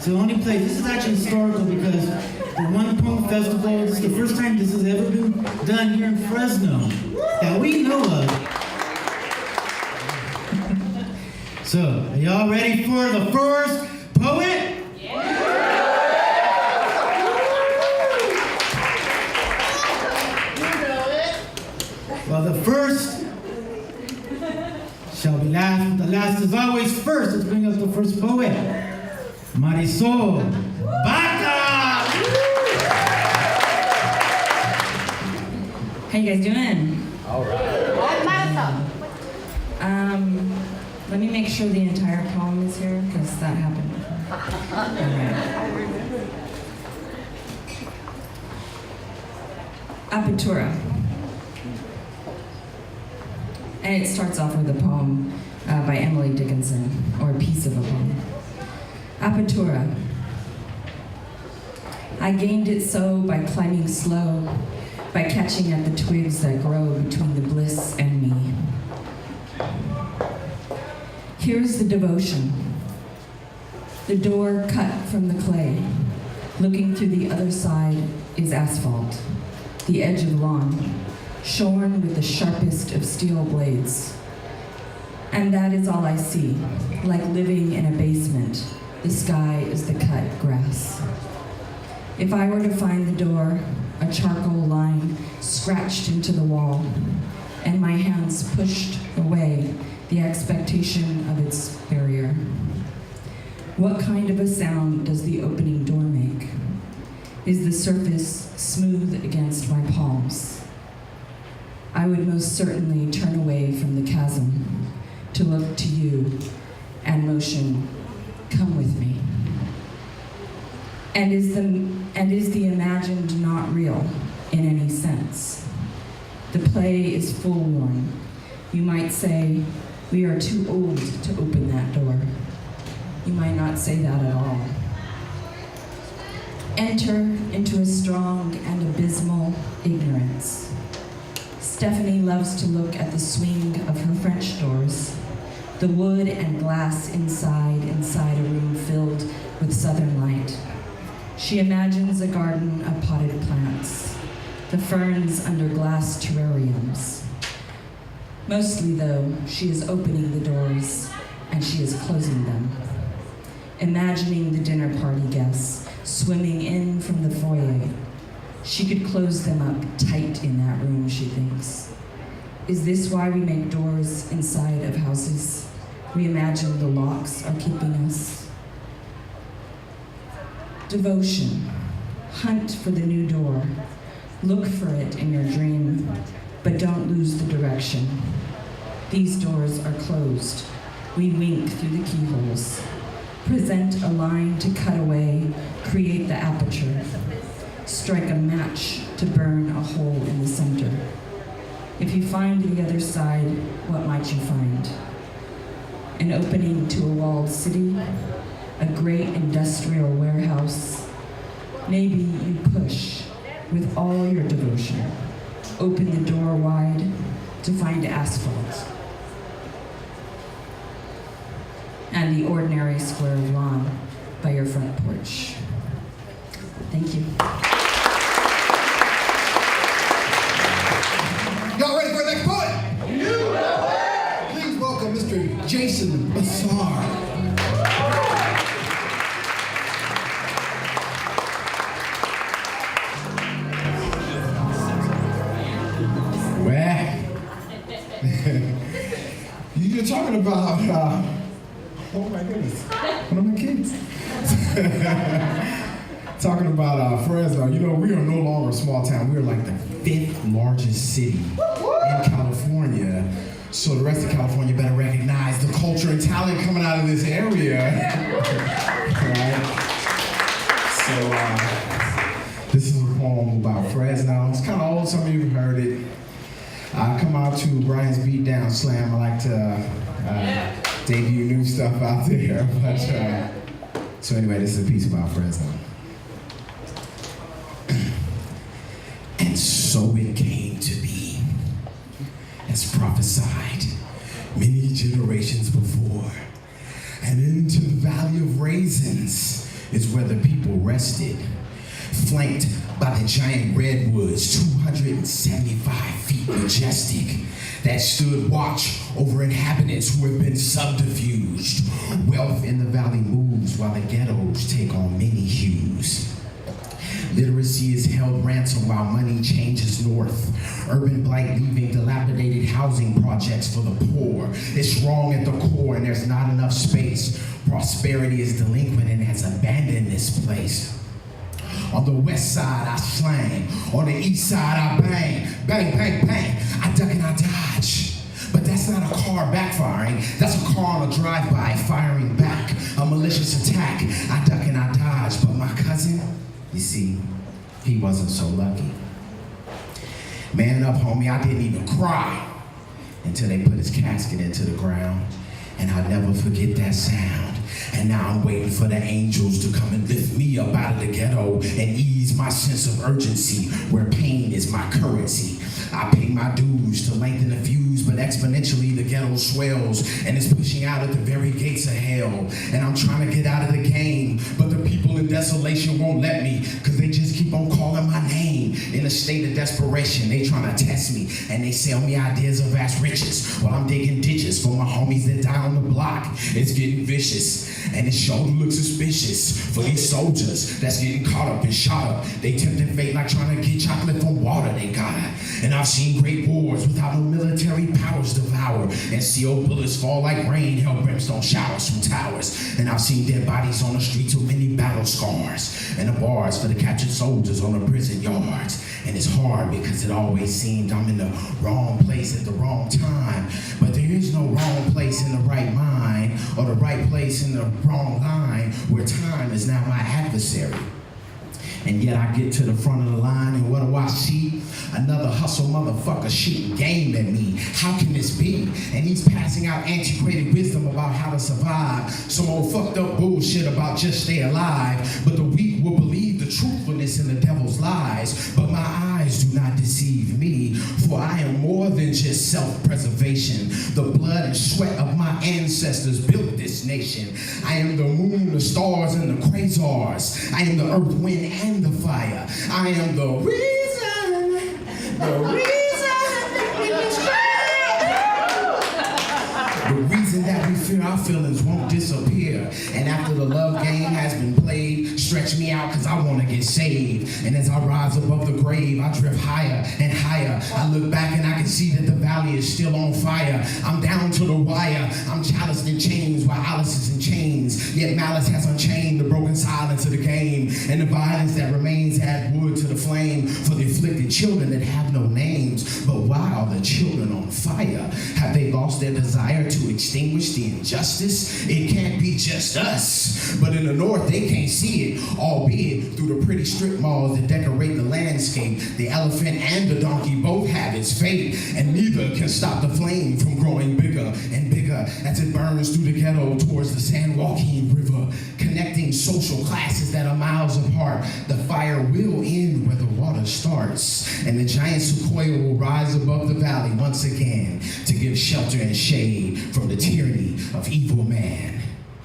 to only play. This is actually historical because the One Poem Festival, this is the first time this has ever been done here in Fresno that we know of. So, are y'all ready for the first poet? Well, the first shall be last, the last is always first. Let's bring up the first poet, Marisol Baca! How you guys doing? All right. Let me make sure the entire poem is here, because that happened. Apertura. And it starts off with a poem by Emily Dickinson, or a piece of a poem. Apertura. I gained it so by climbing slow, by catching at the twigs that grow between the bliss and me. Here's the devotion. The door cut from the clay. Looking through the other side is asphalt. The edge of lawn, shorn with the sharpest of steel blades. And that is all I see, like living in a basement. The sky is the cut grass. If I were to find the door, a charcoal line scratched into the wall, and my hands pushed away the expectation of its barrier. What kind of a sound does the opening door make? Is the surface smooth against my palms? I would most certainly turn away from the chasm to look to you and motion, come with me. And is the imagined not real in any sense? The play is forlorn. You might say, we are too old to open that door. You might not say that at all. Enter into a strong and abysmal ignorance. Stephanie loves to look at the swing of her French doors, the wood and glass inside a room filled with southern light. She imagines a garden of potted plants, the ferns under glass terrariums. Mostly, though, she is opening the doors and she is closing them. Imagining the dinner party guests swimming in from the foyer. She could close them up tight in that room, she thinks. Is this why we make doors inside of houses? We imagine the locks are keeping us. Devotion. Hunt for the new door. Look for it in your dream, but don't lose the direction. These doors are closed. We wink through the keyholes. Present a line to cut away, create the aperture. Strike a match to burn a hole in the center. If you find the other side, what might you find? An opening to a walled city, a great industrial warehouse. Maybe you push with all your devotion. Open the door wide to find asphalt. And the ordinary square of lawn by your front porch. Thank you. Y'all ready for the next poet? Please welcome Mr. Jason Bassar. You're talking about, oh my goodness, one of my kids. Talking about Fresno, you know, we are no longer a small town. We are like the 5th largest city in California. So the rest of California better recognize the culture and talent coming out of this area. Right? So this is a poem about Fresno. It's kind of old, some of you have heard it. I come out to Brian's Beatdown Slam. I like to debut new stuff out there. But so anyway, this is a piece about Fresno. And so it came to be, as prophesied many generations before, and into the valley of raisins is where the people rested, flanked by the giant redwoods, 275 feet majestic, that stood watch over inhabitants who have been subterfuged. Wealth in the valley moves while the ghettos take on many hues. Literacy is held ransom while money changes north. Urban blight leaving dilapidated housing projects for the poor. It's wrong at the core and there's not enough space. Prosperity is delinquent and has abandoned this place. On the west side, I slang. On the east side, I bang. Bang, bang, bang. I duck and I dodge. But that's not a car backfiring. That's a car on a drive-by firing back. A malicious attack. I duck and I dodge. But my cousin, you see, he wasn't so lucky. Man up, homie, I didn't even cry until they put his casket into the ground. And I'll never forget that sound. And now I'm waiting for the angels to come and lift me up out of the ghetto and ease my sense of urgency where pain is my currency. I pay my dues to lengthen the fuse, but exponentially the ghetto swells and is pushing out at the very gates of hell. And I'm trying to get out of the game, but the people in desolation won't let me, because they just keep on calling my name. In a state of desperation, they trying to test me, and they sell me ideas of vast riches while I'm digging ditches for my homies that die on the block. It's getting vicious, and it sure looks suspicious for these soldiers that's getting caught up and shot up. They tempting fate like trying to get chocolate from water they got. And I've seen great wars without no military powers devour, and CO bullets fall like rain, hell brimstone showers from towers. And I've seen dead bodies on the streets with many battle scars, and the bars for the captured soldiers on the prison yards. And it's hard because it always seemed I'm in the wrong place at the wrong time. But there is no wrong place in the right mind, or the right place in the wrong line, where time is now my adversary. And yet I get to the front of the line, and what do I see? Another hustle motherfucker shooting game at me. How can this be? And he's passing out antiquated wisdom about how to survive. Some old fucked up bullshit about just stay alive. But the weak will believe the truthfulness in the devil's lies. But my eyes do not deceive me, for I am more than just self-preservation. The blood and sweat of my ancestors built this nation. I am the moon, the stars, and the quasars. I am the earth, wind, and the fire. I am the reason that we fear our feelings won't disappear. And after the love game has been played, stretch me out cause I want to get saved. And as I rise above the grave, I drift higher and higher. I look back and I can see that the valley is still on fire. I'm down to the wire. I'm chaliced in chains while Alice is in chains. Yet malice has unchained the broken silence of the game. And the violence that remains add wood to the flame for the afflicted children that have no names. But why are the children on fire? Have they lost their desire to extinguish the injustice? It can't be just us. But in the north, they can't see it, albeit through the pretty strip malls that decorate the landscape. The elephant and the donkey both have its fate, and neither can stop the flame from growing bigger and bigger as it burns through the ghetto towards the San Joaquin River, connecting social classes that are miles apart. The fire will end where the water starts, and the giant sequoia will rise above the valley once again to give shelter and shade from the tyranny of evil man.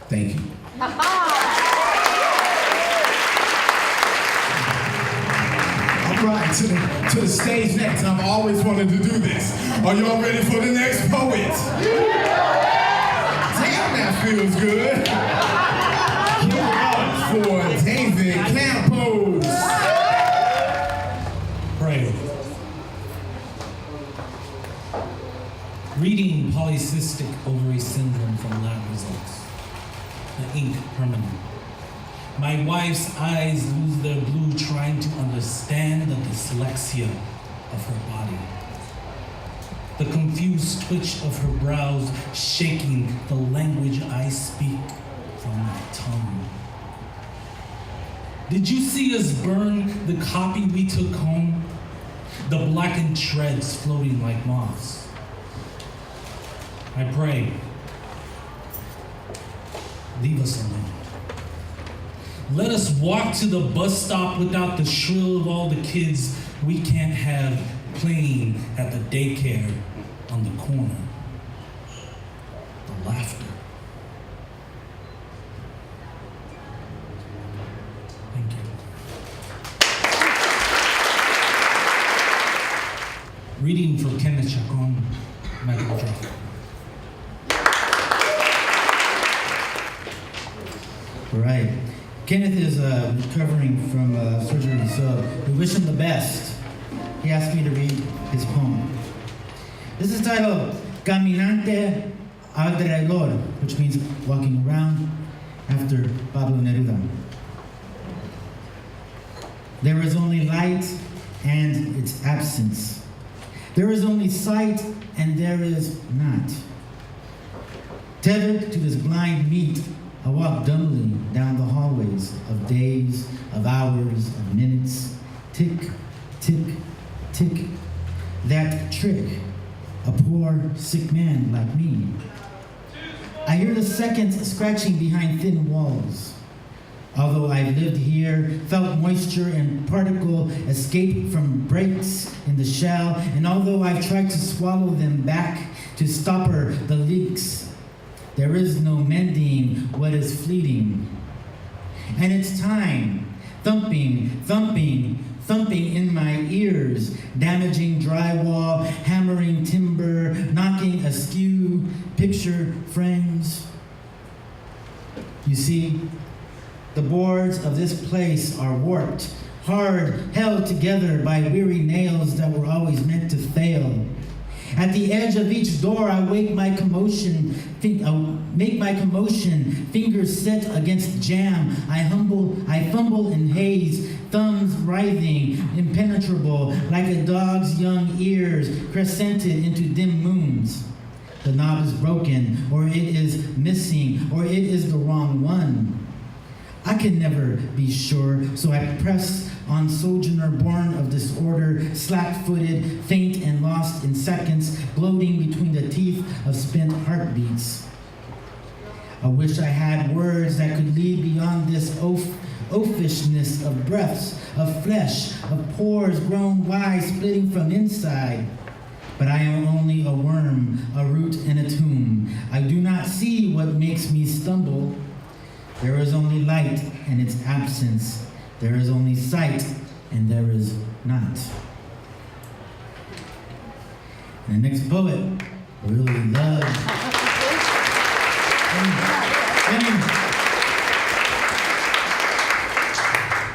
Thank you. All right, to the stage next. I've always wanted to do this. Are y'all ready for the next poet? Damn, that feels good. Give it up for David Campos. Pray. Reading polycystic ovary syndrome from lab results. The ink permanent. My wife's eyes lose their blue trying to understand the dyslexia of her body. The confused twitch of her brows shaking the language I speak from my tongue. Did you see us burn the copy we took home? The blackened shreds floating like moths. I pray, leave us alone. Let us walk to the bus stop without the shrill of all the kids we can't have playing at the daycare on the corner. The laughter. reading for Kenneth Chacon, Michael Jeff. Right. Kenneth is recovering from surgery, so we wish him the best. He asked me to read his poem. This is titled Caminante Alrededor, which means walking around, after Pablo Neruda. There is only light and its absence. There is only sight and there is not. Tethered to this blind meat, I walk dumbly down the hallways of days, of hours, of minutes. Tick, tick, tick. That trick, a poor, sick man like me. I hear the seconds scratching behind thin walls. Although I've lived here, felt moisture and particle escape from breaks in the shell, and although I've tried to swallow them back to stopper the leaks, there is no mending what is fleeting. And it's time, thumping, thumping, thumping in my ears, damaging drywall, hammering timber, knocking askew picture frames. You see, the boards of this place are warped, hard, held together by weary nails that were always meant to fail. At the edge of each door, I make my commotion, fingers set against jam. I fumble in haze, thumbs writhing, impenetrable, like a dog's young ears crescented into dim moons. The knob is broken, or it is missing, or it is the wrong one. I can never be sure, so I press on sojourner born of disorder, slack-footed, faint and lost in seconds, gloating between the teeth of spent heartbeats. I wish I had words that could lead beyond this oafishness of breaths, of flesh, of pores grown wide, splitting from inside. But I am only a worm, a root in a tomb. I do not see what makes me stumble. There is only light and its absence. There is only sight and there is not. And the next poet I really love.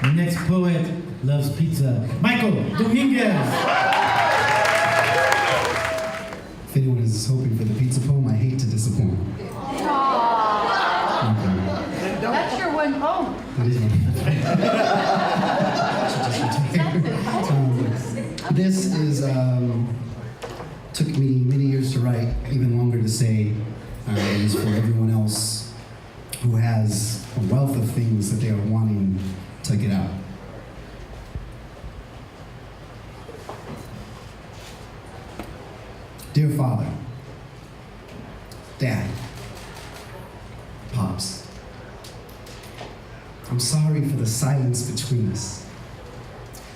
The next poet loves pizza. Michael Dominguez. If anyone is hoping for the pizza poem, I hate to disappoint. That's your one poem. That is one. This is, took me many years to write, even longer to say. It is for everyone else who has a wealth of things that they are wanting to get out. Dear Father, Dad, Pops, I'm sorry for the silence between us.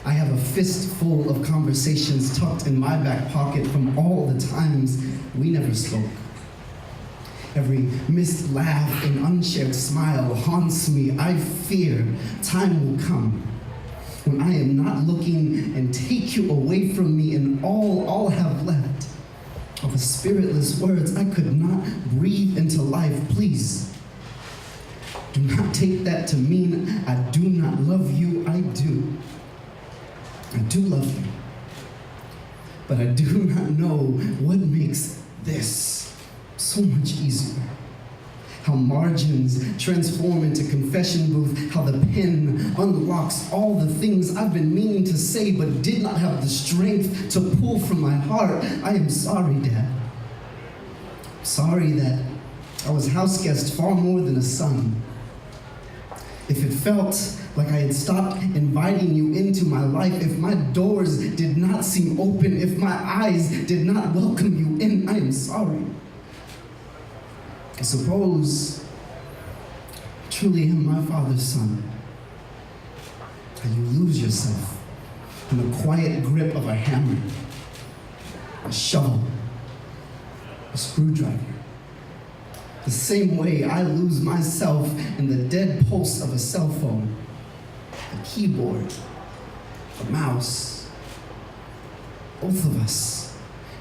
I have a fistful of conversations tucked in my back pocket from all the times we never spoke. Every missed laugh and unshared smile haunts me. I fear time will come when I am not looking and take you away from me, and all I'll have left are the spiritless words I could not breathe into life. Please, do not take that to mean I do not love you. I do. I do love you. But I do not know what makes this so much easier. How margins transform into confession booth, how the pen unlocks all the things I've been meaning to say but did not have the strength to pull from my heart. I am sorry, Dad. Sorry that I was house guest far more than a son. If it felt like I had stopped inviting you into my life, if my doors did not seem open, if my eyes did not welcome you in, I am sorry. I suppose I truly am my father's son. And you lose yourself in the quiet grip of a hammer, a shovel, a screwdriver. The same way I lose myself in the dead pulse of a cell phone, a keyboard, a mouse, both of us,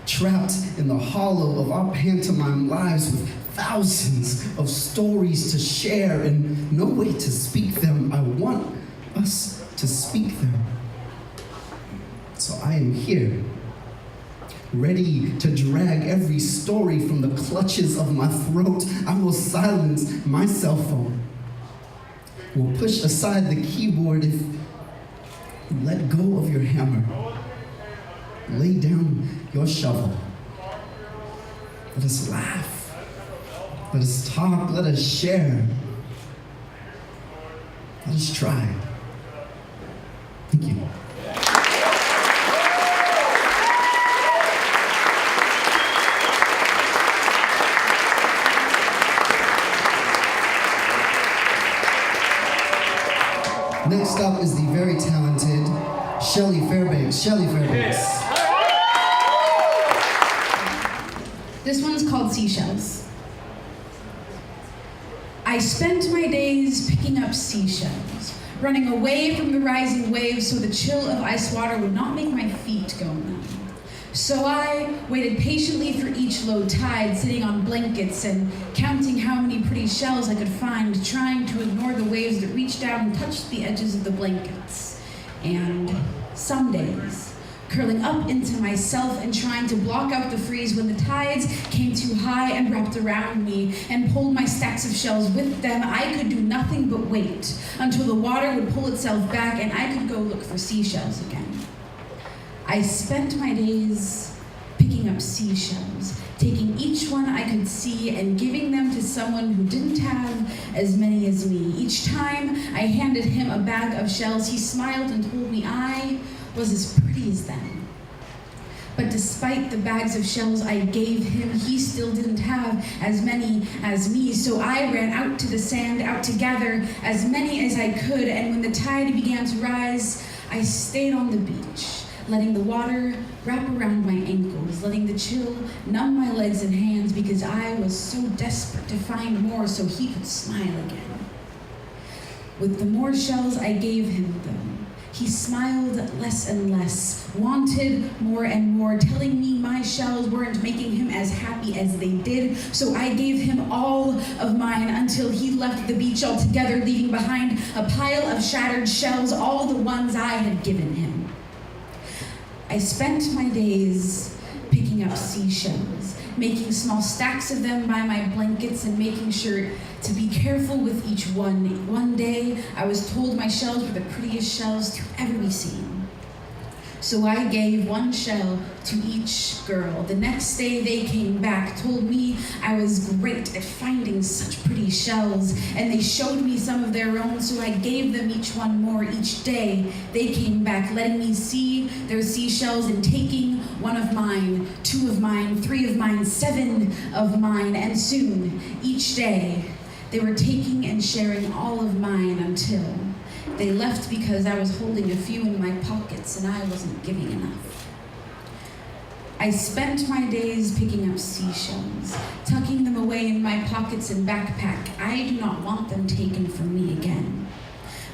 trapped in the hollow of our pantomime lives with thousands of stories to share and no way to speak them. I want us to speak them. So I am here, ready to drag every story from the clutches of my throat. I will silence my cell phone. Will push aside the keyboard if you let go of your hammer. Lay down your shovel. Let us laugh. Let us talk. Let us share. Let us try. Thank you. Next up is the very talented Shelley Fairbanks. Shelley Fairbanks. This one's called Seashells. I spent my days picking up seashells, running away from the rising waves so the chill of ice water would not make my feet go numb. So I waited patiently for each low tide, sitting on blankets and counting how many pretty shells I could find, trying to ignore the waves that reached out and touched the edges of the blankets. And some days, curling up into myself and trying to block out the freeze when the tides came too high and wrapped around me and pulled my stacks of shells with them, I could do nothing but wait until the water would pull itself back and I could go look for seashells again. I spent my days picking up seashells, taking each one I could see and giving them to someone who didn't have as many as me. Each time I handed him a bag of shells, he smiled and told me I was as pretty as them. But despite the bags of shells I gave him, he still didn't have as many as me. So I ran out to the sand, out to gather as many as I could. And when the tide began to rise, I stayed on the beach, letting the water wrap around my ankles, letting the chill numb my legs and hands because I was so desperate to find more so he could smile again. With the more shells I gave him, though, he smiled less and less, wanted more and more, telling me my shells weren't making him as happy as they did. So I gave him all of mine until he left the beach altogether, leaving behind a pile of shattered shells, all the ones I had given him. I spent my days picking up seashells, making small stacks of them by my blankets and making sure to be careful with each one. One day, I was told my shells were the prettiest shells to ever be seen. So I gave one shell to each girl. The next day they came back, told me I was great at finding such pretty shells, and they showed me some of their own, so I gave them each one more each day. They came back, letting me see their seashells and taking one of mine, 2 of mine, 3 of mine, 7 of mine, and soon, each day, they were taking and sharing all of mine until they left because I was holding a few in my pockets and I wasn't giving enough. I spent my days picking up seashells, tucking them away in my pockets and backpack. I do not want them taken from me again.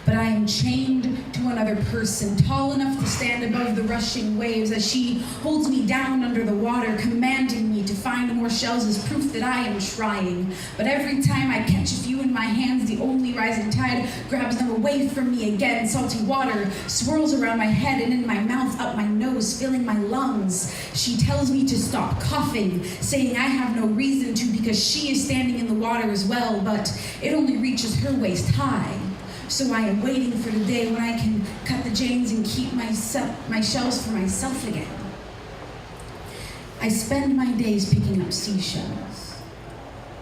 But I am chained to another person, tall enough to stand above the rushing waves as she holds me down under the water, commanding me to find more shells as proof that I am trying. But every time I catch a few in my hands, the only rising tide grabs them away from me again. Salty water swirls around my head and in my mouth, up my nose, filling my lungs. She tells me to stop coughing, saying I have no reason to because she is standing in the water as well, but it only reaches her waist high. So I am waiting for the day when I can cut the chains and keep my shells for myself again. I spend my days picking up seashells,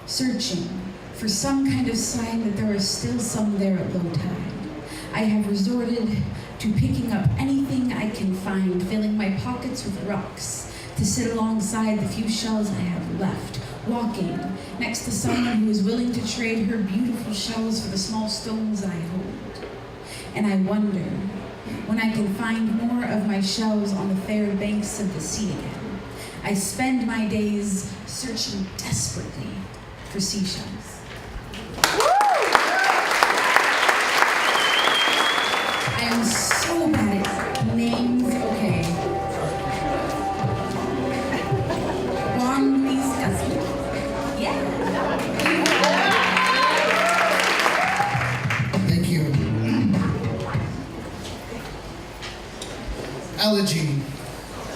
searching for some kind of sign that there are still some there at low tide. I have resorted to picking up anything I can find, filling my pockets with rocks, to sit alongside the few shells I have left, walking next to someone who is willing to trade her beautiful shells for the small stones I hold. And I wonder when I can find more of my shells on the fair banks of the sea again. I spend my days searching desperately for seashells. I am so bad at names. Okay.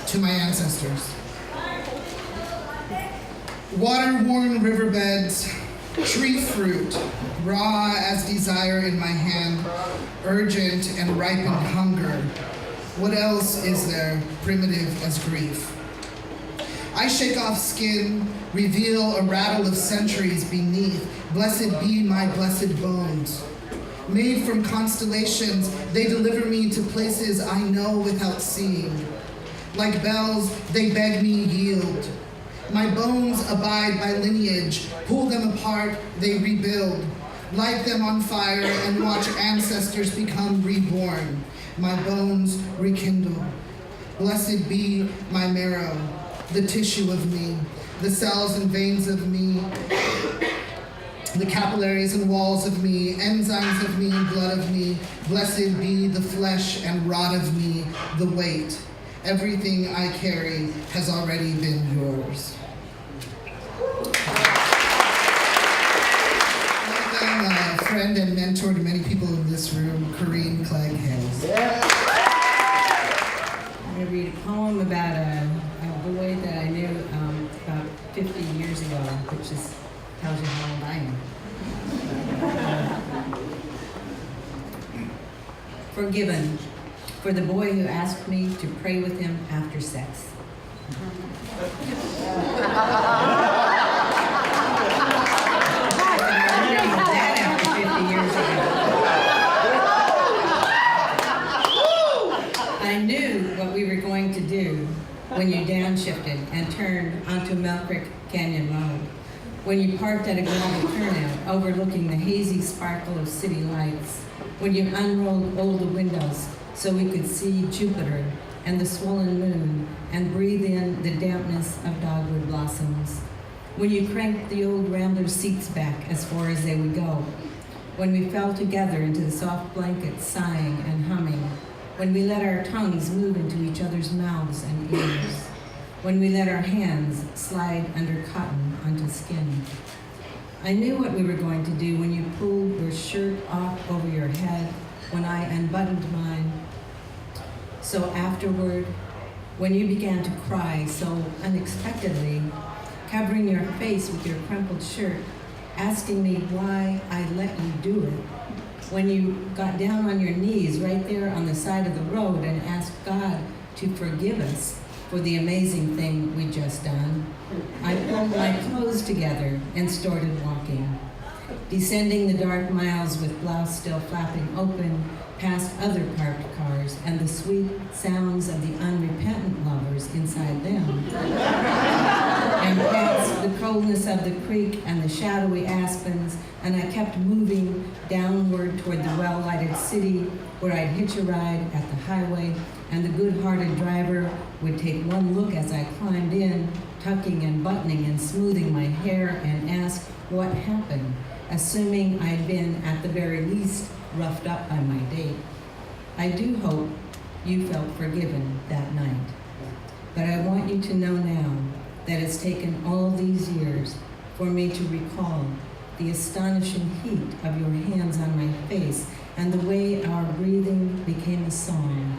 to my ancestors. Water-worn riverbeds, tree fruit, raw as desire in my hand, urgent and ripened hunger. What else is there primitive as grief? I shake off skin, reveal a rattle of centuries beneath. Blessed be my blessed bones. Made from constellations, they deliver me to places I know without seeing. Like bells, they beg me yield. My bones abide by lineage. Pull them apart, they rebuild. Light them on fire and watch ancestors become reborn. My bones rekindle. Blessed be my marrow, the tissue of me, the cells and veins of me, the capillaries and walls of me, enzymes of me and blood of me. Blessed be the flesh and rot of me, the weight. Everything I carry has already been yours. Welcome, a friend and mentor to many people in this room, Corrine Clegg Hales. I'm going to read a poem about a boy that I knew about 50 years ago, which is tells you how old I am. Forgiven for the boy who asked me to pray with him after sex. I knew what we were going to do when you downshifted and turned onto Mill Creek Canyon Road. When you parked at a gravel turnout overlooking the hazy sparkle of city lights. When you unrolled all the windows so we could see Jupiter and the swollen moon and breathe in the dampness of dogwood blossoms. When you cranked the old Rambler seats back as far as they would go. When we fell together into the soft blankets, sighing and humming. When we let our tongues move into each other's mouths and ears. When we let our hands slide under cotton onto skin. I knew what we were going to do when you pulled your shirt off over your head, when I unbuttoned mine. So afterward, when you began to cry so unexpectedly, covering your face with your crumpled shirt, asking me why I let you do it. When you got down on your knees right there on the side of the road and asked God to forgive us for the amazing thing we'd just done, I pulled my clothes together and started walking, descending the dark miles with blouse still flapping open, past other parked cars and the sweet sounds of the unrepentant lovers inside them, and past the coldness of the creek and the shadowy aspens, and I kept moving downward toward the well-lighted city where I'd hitch a ride at the highway, and the good-hearted driver would take one look as I climbed in, tucking and buttoning and smoothing my hair, and ask what happened, assuming I'd been, at the very least, roughed up by my date. I do hope you felt forgiven that night. But I want you to know now that it's taken all these years for me to recall the astonishing heat of your hands on my face and the way our breathing became a song.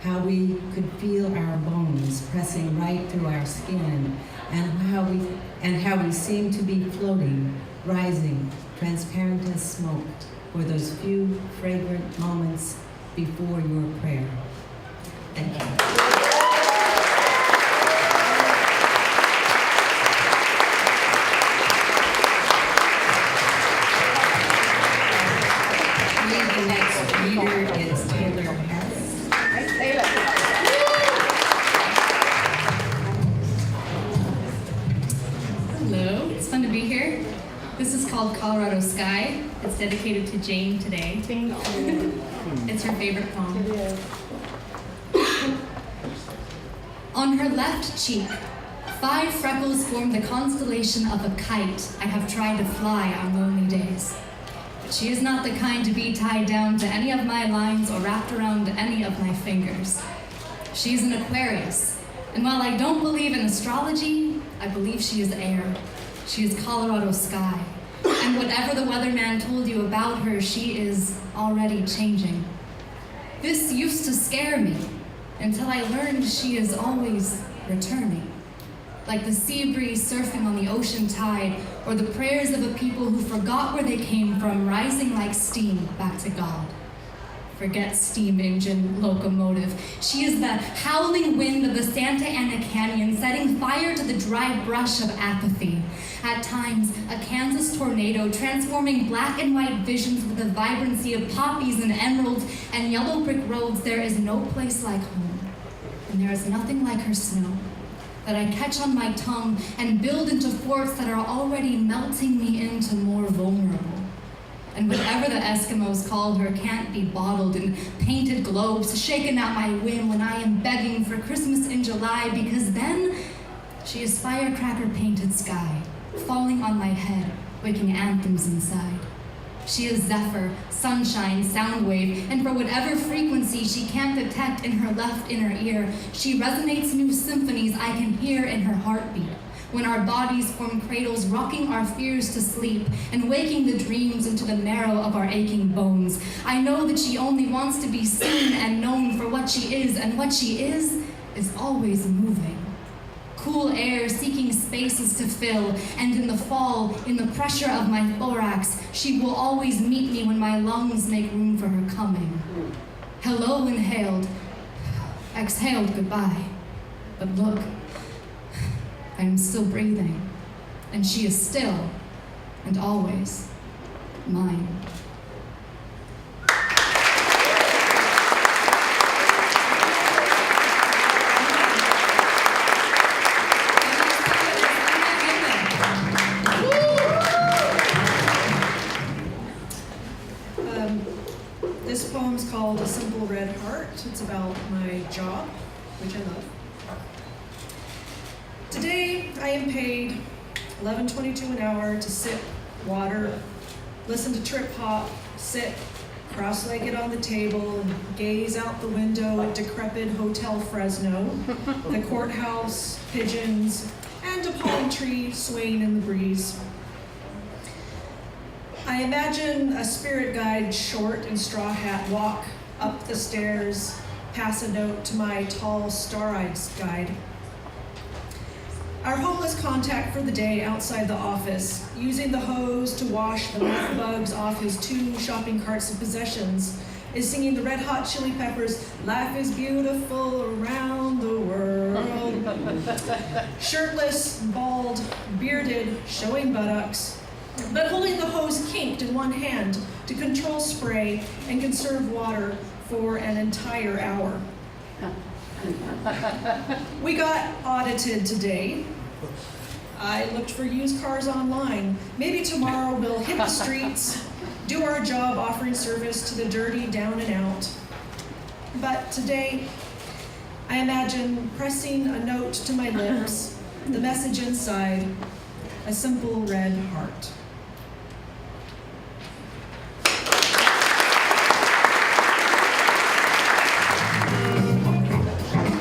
How we could feel our bones pressing right through our skin, and how we seemed to be floating, rising, transparent as smoke, for those few fragrant moments before your prayer. Thank you. The next reader is Taylor Harris. Hi, Taylor. Hello, it's fun to be here. This is called Colorado Sky. It's dedicated to Jane today. Thank you. It's her favorite poem. It is. On her left cheek, 5 freckles form the constellation of a kite I have tried to fly on lonely days. But she is not the kind to be tied down to any of my lines or wrapped around any of my fingers. She is an Aquarius, and while I don't believe in astrology, I believe she is air. She is Colorado Sky. And whatever the weatherman told you about her, she is already changing. This used to scare me. until I learned she is always returning. Like the sea breeze surfing on the ocean tide, or the prayers of a people who forgot where they came from, rising like steam back to God. Forget steam engine, locomotive. She is the howling wind of the Santa Ana Canyon, setting fire to the dry brush of apathy. At times, a Kansas tornado, transforming black and white visions with the vibrancy of poppies and emeralds and yellow brick roads. There is no place like home, and there is nothing like her snow that I catch on my tongue and build into forts that are already melting me into more vulnerable. And whatever the Eskimos called her can't be bottled in painted globes, shaken at my whim when I am begging for Christmas in July, because then she is firecracker-painted sky, falling on my head, waking anthems inside. She is zephyr, sunshine, sound wave, and for whatever frequency she can't detect in her left inner ear, she resonates new symphonies I can hear in her heartbeat. When our bodies form cradles, rocking our fears to sleep and waking the dreams into the marrow of our aching bones. I know that she only wants to be seen and known for what she is, and what she is always moving. Cool air seeking spaces to fill, and in the fall, in the pressure of my thorax, she will always meet me when my lungs make room for her coming. Hello inhaled, exhaled goodbye, but look, I am still breathing, and she is still and always mine. This poem's called A Simple Red Heart. It's about my job, which I love. Today, I am paid $11.22 an hour to sip water, listen to trip hop, sit cross-legged on the table, and gaze out the window at decrepit Hotel Fresno, the courthouse, pigeons, and a palm tree swaying in the breeze. I imagine a spirit guide, short and straw hat, walk up the stairs, pass a note to my tall, star-eyed guide. Our homeless contact for the day outside the office, using the hose to wash the meth bugs off his 2 shopping carts of possessions, is singing the Red Hot Chili Peppers' Life is Beautiful Around the World. Shirtless, bald, bearded, showing buttocks, but holding the hose kinked in one hand to control spray and conserve water for an entire hour. We got audited today. I looked for used cars online. Maybe tomorrow we'll hit the streets, do our job offering service to the dirty down and out. But today, I imagine pressing a note to my lips, the message inside, a simple red heart.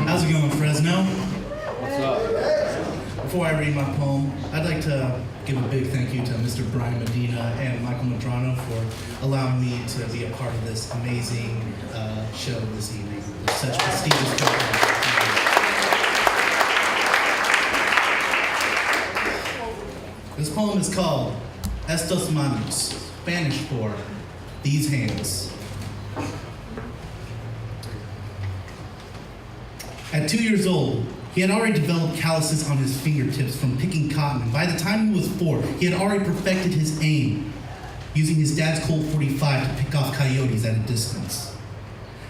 How's it going, Fresno? What's up? Before I read my poem, I'd like to give a big thank you to Mr. Brian Medina and Michael Madrano for allowing me to be a part of this amazing show this evening. With such prestigious programs. This poem is called Estos Manos, Spanish for These Hands. At 2 years old, he had already developed calluses on his fingertips from picking cotton, and by the time he was 4, he had already perfected his aim, using his dad's Colt 45 to pick off coyotes at a distance.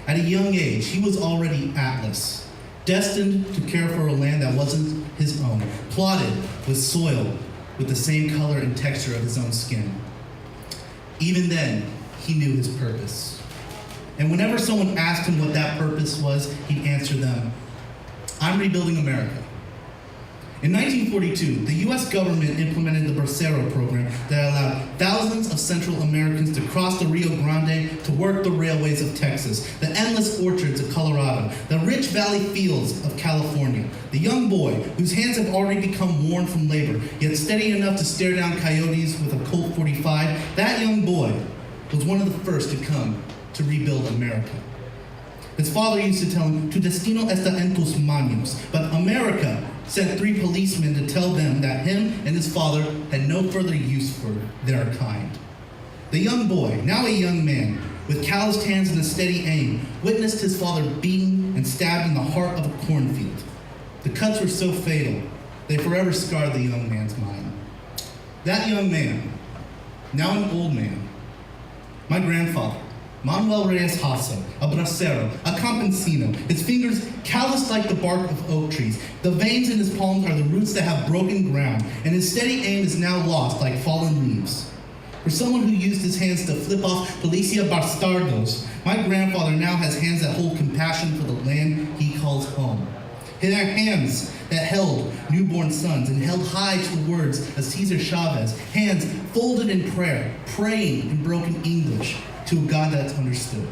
At a young age, he was already Atlas, destined to care for a land that wasn't his own, plotted with soil with the same color and texture of his own skin. Even then, he knew his purpose. And whenever someone asked him what that purpose was, he'd answer them, I'm rebuilding America. In 1942, the US government implemented the Bracero program that allowed thousands of Central Americans to cross the Rio Grande to work the railways of Texas, the endless orchards of Colorado, the rich valley fields of California. The young boy, whose hands have already become worn from labor, yet steady enough to stare down coyotes with a Colt 45, that young boy was one of the first to come to rebuild America. His father used to tell him, "Tu destino está en tus manos." But America sent 3 policemen to tell them that him and his father had no further use for their kind. The young boy, now a young man, with calloused hands and a steady aim, witnessed his father beaten and stabbed in the heart of a cornfield. The cuts were so fatal, they forever scarred the young man's mind. That young man, now an old man, my grandfather, Manuel Reyes Hasso, a bracero, a campesino, his fingers calloused like the bark of oak trees. The veins in his palms are the roots that have broken ground, and his steady aim is now lost like fallen leaves. For someone who used his hands to flip off Policia Bastardos, my grandfather now has hands that hold compassion for the land he calls home. His hands that held newborn sons and held high to the words of Cesar Chavez, hands folded in prayer, praying in broken English to a God that's understood.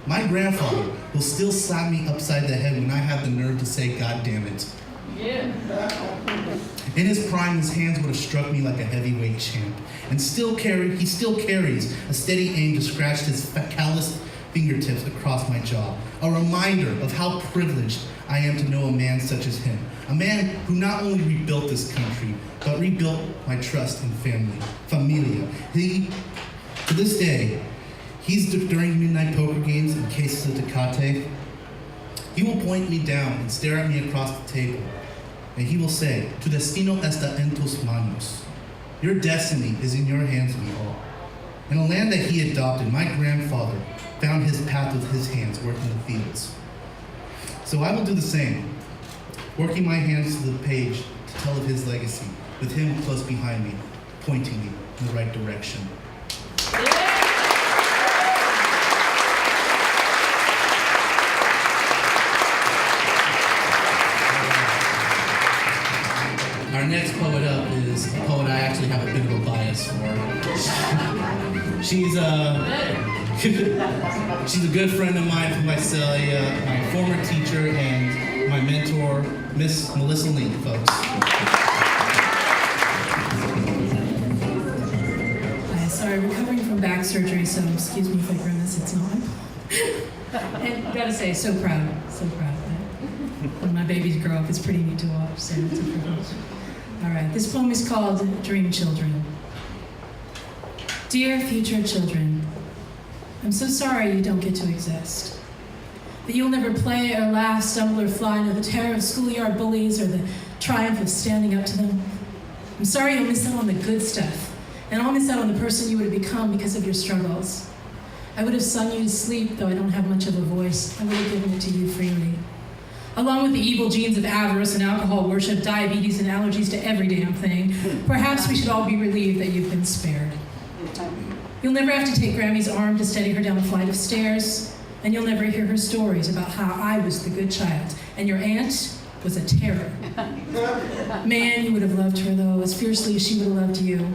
My grandfather will still slap me upside the head when I have the nerve to say, "God damn it." Yeah. In his prime, his hands would have struck me like a heavyweight champ, and he still carries a steady aim to scratch his calloused fingertips across my jaw. A reminder of how privileged I am to know a man such as him. A man who not only rebuilt this country, but rebuilt my trust in familia. To this day, during midnight poker games and cases of Tecate, he will point me down and stare at me across the table, and he will say, "Tu destino está en tus manos." Your destiny is in your hands, mijo. In a land that he adopted, my grandfather found his path with his hands, working the fields. So I will do the same, working my hands to the page to tell of his legacy, with him close behind me, pointing me in the right direction. Our next poet up is a poet I actually have a bit of a bias for. She's a good friend of mine from Visalia, my former teacher and my mentor, Miss Melissa Link, folks. Hi, sorry, recovering from back surgery, so excuse me if I grimace, it's not. And gotta say, so proud. When my babies grow up, it's pretty neat to watch, so it's a privilege. All right, this poem is called Dream Children. Dear future children, I'm so sorry you don't get to exist. That you'll never play or laugh, stumble or fly, know the terror of schoolyard bullies or the triumph of standing up to them. I'm sorry you'll miss out on the good stuff, and I'll miss out on the person you would have become because of your struggles. I would have sung you to sleep, though I don't have much of a voice. I would have given it to you freely. Along with the evil genes of avarice and alcohol worship, diabetes, and allergies to every damn thing, perhaps we should all be relieved that you've been spared. You'll never have to take Grammy's arm to steady her down a flight of stairs, and you'll never hear her stories about how I was the good child, and your aunt was a terror. Man, you would have loved her, though, as fiercely as she would have loved you.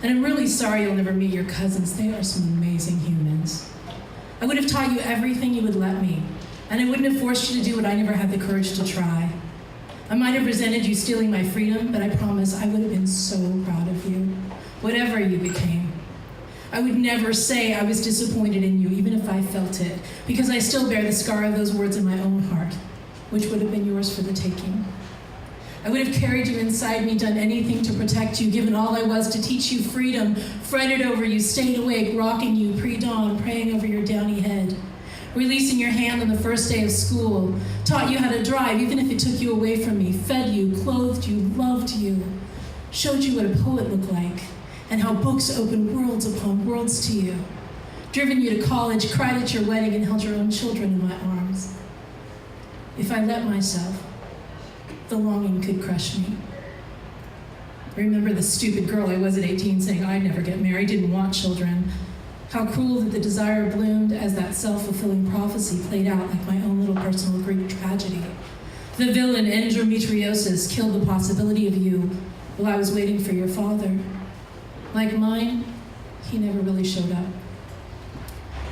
And I'm really sorry you'll never meet your cousins. They are some amazing humans. I would have taught you everything you would let me, and I wouldn't have forced you to do what I never had the courage to try. I might have resented you stealing my freedom, but I promise I would have been so proud of you, whatever you became. I would never say I was disappointed in you, even if I felt it, because I still bear the scar of those words in my own heart, which would have been yours for the taking. I would have carried you inside me, done anything to protect you, given all I was to teach you freedom, fretted over you, stayed awake, rocking you pre-dawn, praying over your downy head, releasing your hand on the first day of school, taught you how to drive, even if it took you away from me, fed you, clothed you, loved you, showed you what a poet looked like, and how books opened worlds upon worlds to you, driven you to college, cried at your wedding, and held your own children in my arms. If I let myself, the longing could crush me. I remember the stupid girl I was at 18 saying I'd never get married, didn't want children. How cruel that the desire bloomed as that self-fulfilling prophecy played out like my own little personal Greek tragedy. The villain, endometriosis, killed the possibility of you while I was waiting for your father. Like mine, he never really showed up.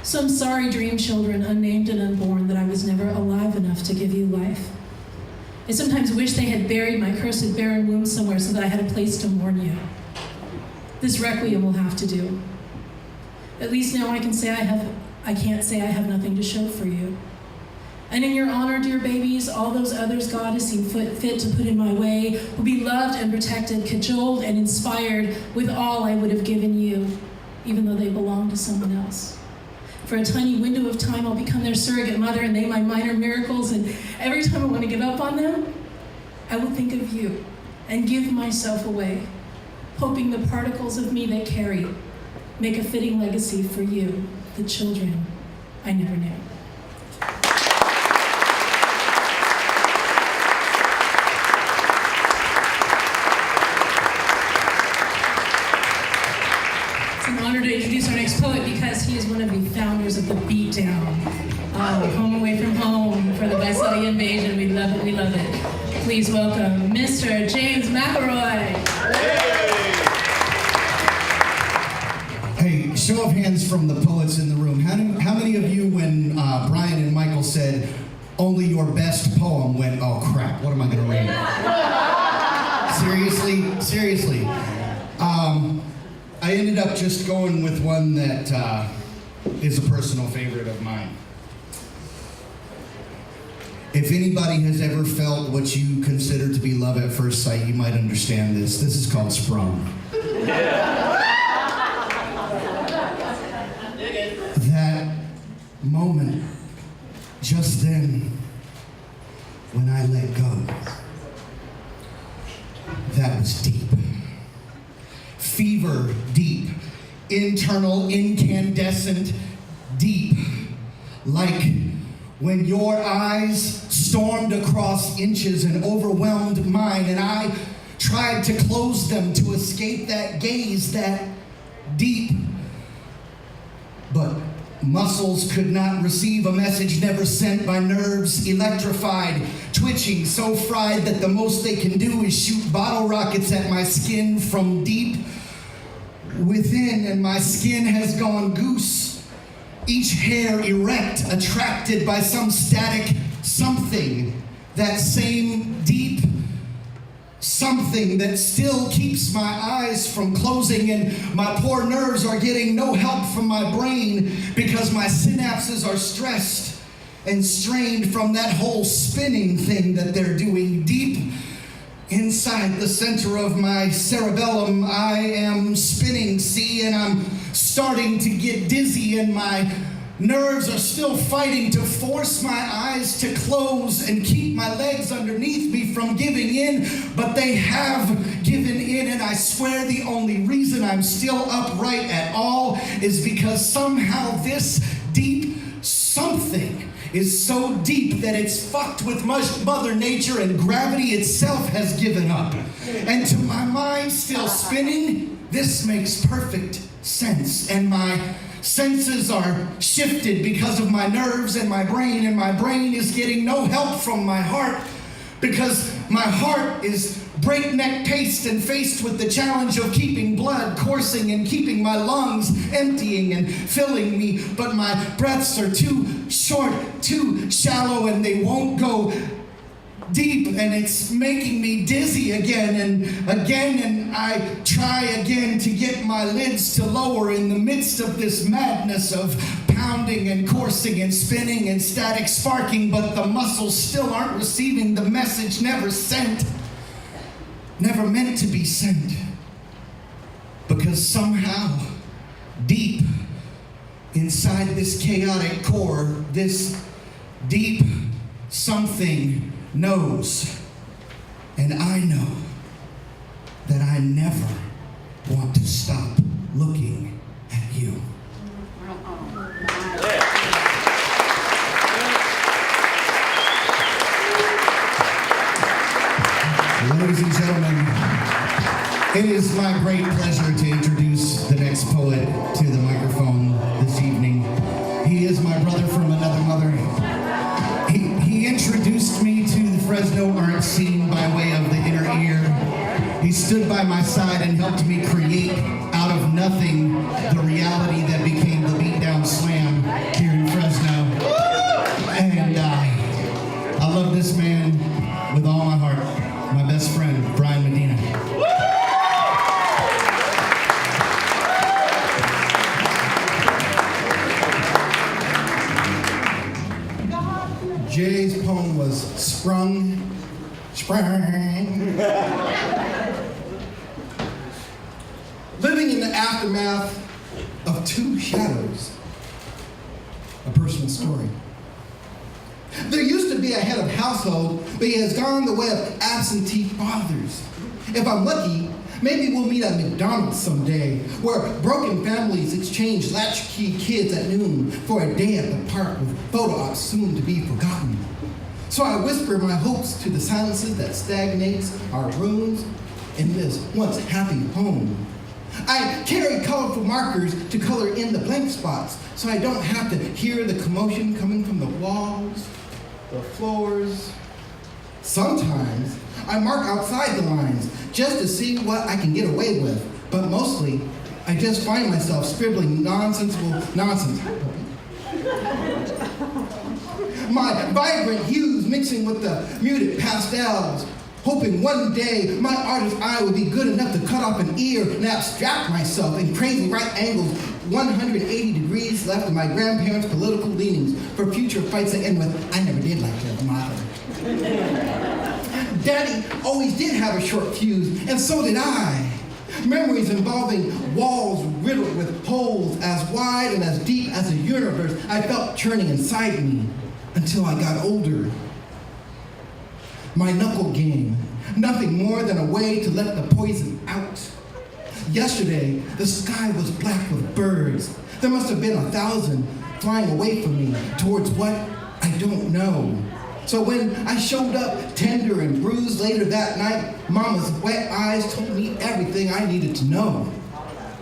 So I'm sorry, dream children, unnamed and unborn, that I was never alive enough to give you life. I sometimes wish they had buried my cursed barren womb somewhere so that I had a place to mourn you. This requiem will have to do. At least now I can't say I have nothing to show for you. And in your honor, dear babies, all those others God has seen fit to put in my way will be loved and protected, cajoled and inspired with all I would have given you, even though they belong to someone else. For a tiny window of time, I'll become their surrogate mother and they my minor miracles, and every time I want to give up on them, I will think of you and give myself away, hoping the particles of me they carry make a fitting legacy for you, the children I never knew. It's an honor to introduce our next poet because he is one of the founders of the Beatdown. Home Away from Home for the Visalia invasion. We love it, we love it. Please welcome Mr. James McElroy. Hey, show of hands from the poets in the room. How many of you, when Brian and Michael said, only your best poem, went, oh crap, what am I gonna read? Seriously. I ended up just going with one that is a personal favorite of mine. If anybody has ever felt what you consider to be love at first sight, you might understand this. This is called Sprung. That moment, just then, when I let go, that was deep. Fever deep, internal, incandescent, deep, like when your eyes stormed across inches and overwhelmed mine, and I tried to close them to escape that gaze, that deep. But muscles could not receive a message never sent by nerves electrified, twitching, so fried that the most they can do is shoot bottle rockets at my skin from deep within, and my skin has gone goose. Each hair erect, attracted by some static something, that same deep something that still keeps my eyes from closing, and my poor nerves are getting no help from my brain because my synapses are stressed and strained from that whole spinning thing that they're doing. Deep inside the center of my cerebellum, I am spinning, see, and I'm starting to get dizzy, and my nerves are still fighting to force my eyes to close and keep my legs underneath me from giving in, but they have given in, and I swear the only reason I'm still upright at all is because somehow this deep something is so deep that it's fucked with Mother Nature, and gravity itself has given up. And to my mind still spinning, this makes perfect sense, and my senses are shifted because of my nerves and my brain is getting no help from my heart because my heart is breakneck paced and faced with the challenge of keeping blood coursing and keeping my lungs emptying and filling me, but my breaths are too short, too shallow, and they won't go deep, and it's making me dizzy again and I try again to get my lids to lower in the midst of this madness of pounding and coursing and spinning and static sparking, but the muscles still aren't receiving the message never sent, never meant to be sent, because somehow deep inside this chaotic core, this deep something knows, and I know that I never want to stop looking at you. Ladies and gentlemen, it is my great pleasure to introduce the next poet to the microphone this evening. He is my brother from another mother. He introduced me to the Fresno art scene by way of the inner ear. He stood by my side and helped me create out of nothing the reality that became the Beatdown Slam here in Fresno. And I love this man with all my heart. My best friend, Brian Medina. Spring. Living in the aftermath of two shadows. A personal story. There used to be a head of household, but he has gone the way of absentee fathers. If I'm lucky, maybe we'll meet at McDonald's someday, where broken families exchange latchkey kids at noon for a day at the park with photo ops soon to be forgotten. So I whisper my hopes to the silences that stagnates our rooms in this once happy home. I carry colorful markers to color in the blank spots so I don't have to hear the commotion coming from the walls, the floors. Sometimes I mark outside the lines just to see what I can get away with, but mostly I just find myself scribbling nonsensical nonsense. My vibrant hues mixing with the muted pastels, hoping one day my artist's eye would be good enough to cut off an ear and abstract myself in crazy right angles, 180 degrees left of my grandparents' political leanings for future fights that end with, I never did like your mother. Daddy always did have a short fuse, and so did I. Memories involving walls riddled with holes as wide and as deep as the universe I felt churning inside me until I got older. My knuckle game, nothing more than a way to let the poison out. Yesterday, the sky was black with birds. There must have been 1,000 flying away from me towards what I don't know. So when I showed up tender and bruised later that night, Mama's wet eyes told me everything I needed to know.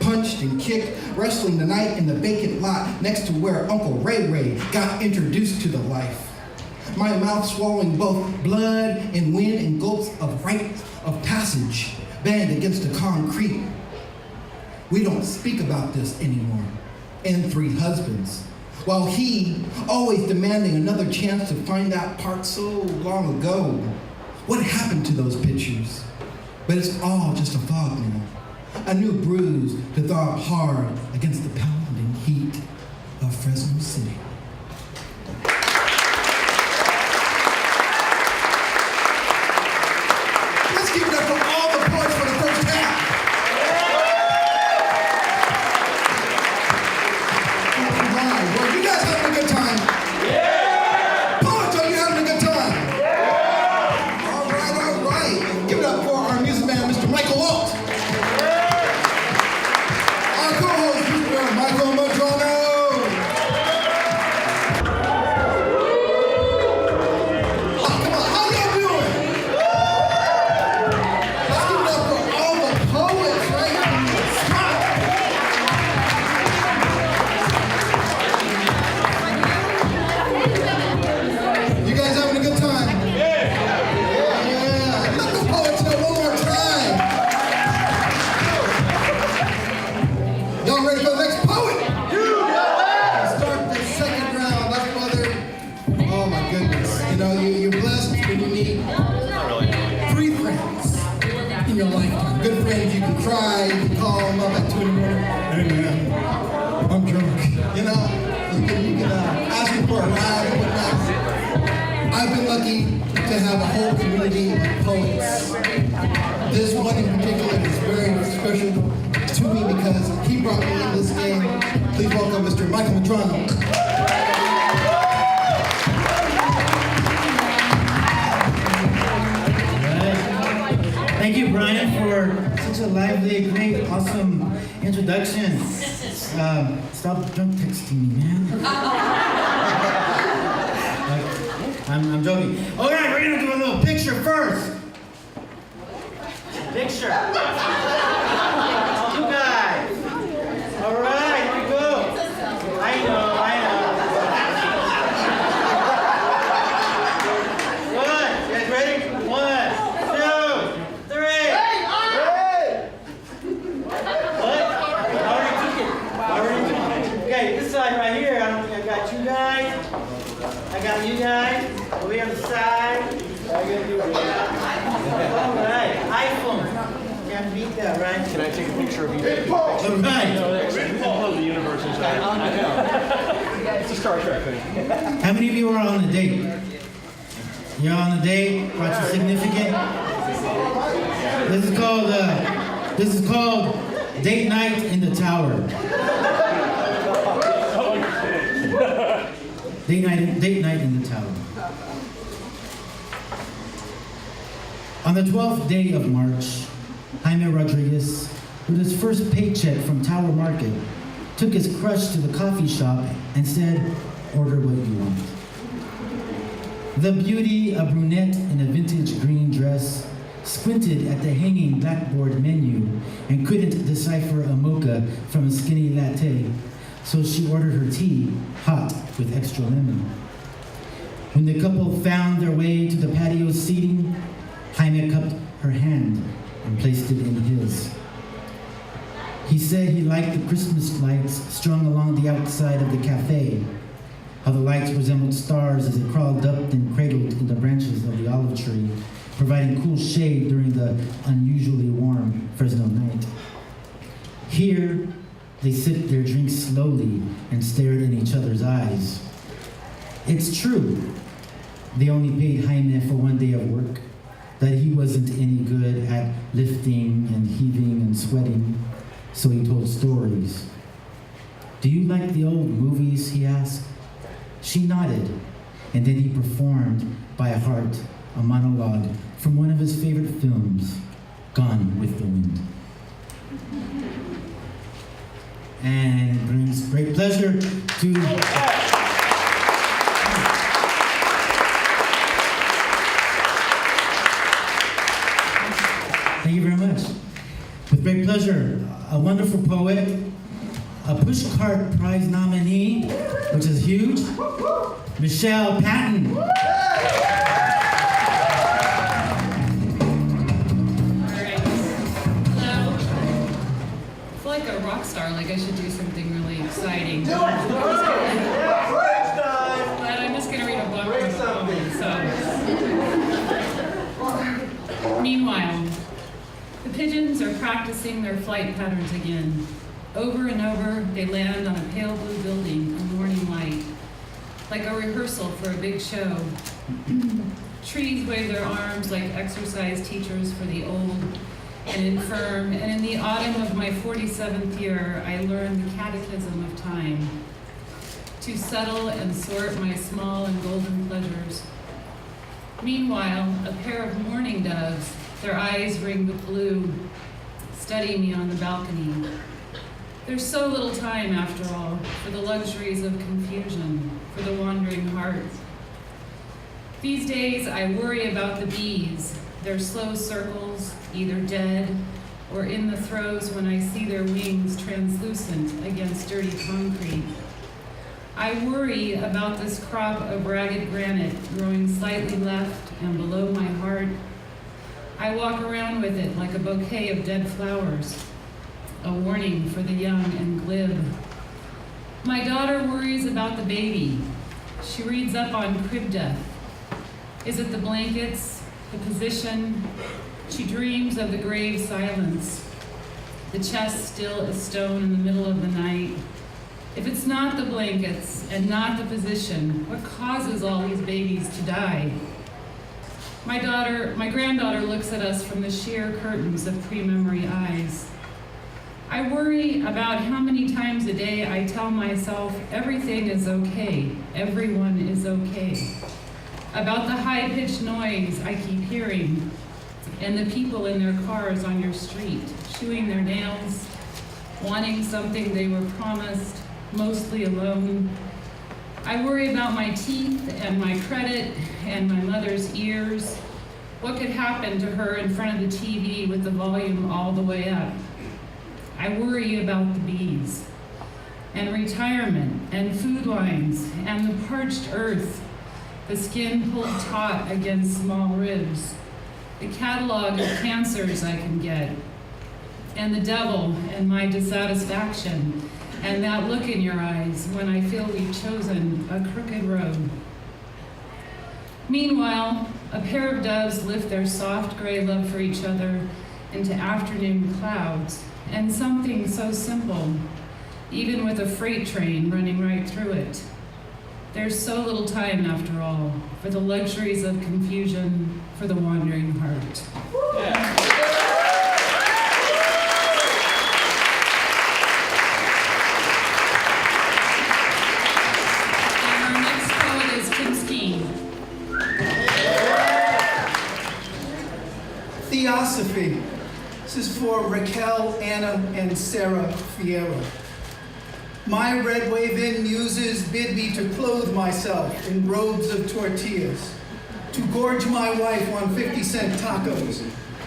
Punched and kicked, wrestling the night in the vacant lot next to where Uncle Ray Ray got introduced to the life. My mouth swallowing both blood and wind and gulps of rite of passage banged against the concrete. We don't speak about this anymore. And 3 husbands. While he, always demanding another chance to find that part so long ago. What happened to those pictures? But it's all just a fog now. A new bruise to throb hard against the pounding heat of Fresno City. Let's give it up for all the poets for the first half. Well, you guys having a good time? Yeah! Poets, are you having a good time? Yeah! All right. Give it up for our music man, Mr. Michael Walt. Yeah! Our co-host, Mr. Michael Madrano. Oh, come on, how y'all doing? Let's give it up for all the poets right here. Stop! You guys having a good time? Yeah. Let the poets know one more time. Y'all ready for the next poet? Start the second round. Left brother. Oh my goodness. You know, you're blessed when you need 3 friends in your lifetime. Good friends you can cry, you can call them up at 2 in the morning. Hey man, I'm drunk. You know, you can ask them for a ride or whatnot. I've been lucky to have a whole community of poets. This one in particular is very special to me because he brought me in this game. Please welcome Mr. Michael Madrano. Thank you, Brian, for such a lively, great, awesome introduction. Stop drunk texting me, man. I'm joking. All right, we're gonna do a little picture first. Picture. You guys. All right, here we go. I know. Good. You guys ready? 1, 2, 3. What? I already took it. Okay, this side right here, I got you guys. I got you guys. Over here on the side. All right, iPhone. Can't beat that, right? Can I take a picture of you? All right. The universe is that. It's a Star Trek thing. How many of you are on a date? You're on a date, brought you significant. This is called Date Night in the Tower. Date night in the tower. On the 12th day of March, Jaime Rodriguez, with his first paycheck from Tower Market, took his crush to the coffee shop and said, "Order what you want." The beauty, a brunette in a vintage green dress, squinted at the hanging blackboard menu and couldn't decipher a mocha from a skinny latte, so she ordered her tea hot with extra lemon. When the couple found their way to the patio seating, Jaime cupped her hand and placed it in his. He said he liked the Christmas lights strung along the outside of the cafe, how the lights resembled stars as they crawled up and cradled in the branches of the olive tree, providing cool shade during the unusually warm Fresno night. Here, they sipped their drinks slowly and stared in each other's eyes. It's true, they only paid Jaime for one day of work, that he wasn't any good at lifting and heaving and sweating, so he told stories. "Do you like the old movies?" he asked. She nodded, and then he performed by heart a monologue from one of his favorite films, Gone with the Wind. And it brings great pleasure to... Thank you very much. With great pleasure, a wonderful poet, a Pushcart Prize nominee, which is huge, Michelle Patton. Like a rock star, like I should do something really exciting. But I'm just gonna read a book from a poem. Meanwhile, the pigeons are practicing their flight patterns again. Over and over, they land on a pale blue building in morning light, like a rehearsal for a big show. Trees wave their arms like exercise teachers for the old and infirm, and in the autumn of my 47th year, I learned the catechism of time, to settle and sort my small and golden pleasures. Meanwhile, a pair of mourning doves, their eyes ringed with blue, study me on the balcony. There's so little time, after all, for the luxuries of confusion, for the wandering heart. These days, I worry about the bees, their slow circles, either dead or in the throes when I see their wings translucent against dirty concrete. I worry about this crop of ragged granite growing slightly left and below my heart. I walk around with it like a bouquet of dead flowers, a warning for the young and glib. My daughter worries about the baby. She reads up on crib death. Is it the blankets, the position? She dreams of the grave silence, the chest still as stone in the middle of the night. If it's not the blankets and not the position, what causes all these babies to die? My granddaughter looks at us from the sheer curtains of pre-memory eyes. I worry about how many times a day I tell myself everything is okay, everyone is okay. About the high-pitched noise I keep hearing, and the people in their cars on your street, chewing their nails, wanting something they were promised, mostly alone. I worry about my teeth and my credit and my mother's ears. What could happen to her in front of the TV with the volume all the way up? I worry about the bees, and retirement, and food lines, and the parched earth, the skin pulled taut against small ribs, the catalog of cancers I can get, and the devil and my dissatisfaction, and that look in your eyes when I feel we've chosen a crooked road. Meanwhile, a pair of doves lift their soft gray love for each other into afternoon clouds, and something so simple, even with a freight train running right through it. There's so little time, after all, for the luxuries of confusion, for the wandering heart. And our next poet is Tim Skeen. Theosophy. This is for Raquel, Anna, and Sarah Fierro. My red wave-in muses bid me to clothe myself in robes of tortillas, to gorge my wife on 50-cent tacos,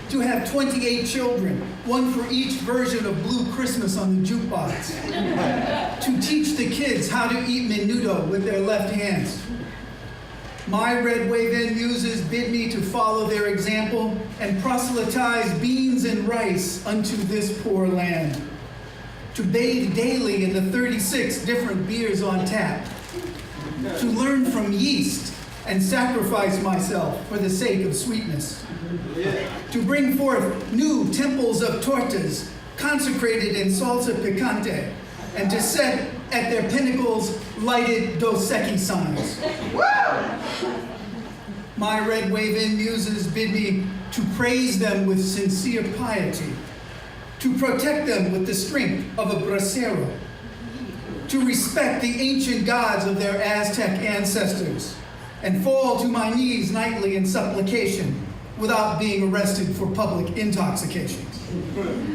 to have 28 children, one for each version of Blue Christmas on the jukebox, to teach the kids how to eat menudo with their left hands. My red wave-in muses bid me to follow their example and proselytize beans and rice unto this poor land, to bathe daily in the 36 different beers on tap, to learn from yeast and sacrifice myself for the sake of sweetness, to bring forth new temples of tortas consecrated in salsa picante, and to set at their pinnacles lighted Dos Equis signs. My red wave-in muses bid me to praise them with sincere piety, to protect them with the strength of a bracero, to respect the ancient gods of their Aztec ancestors, and fall to my knees nightly in supplication without being arrested for public intoxication,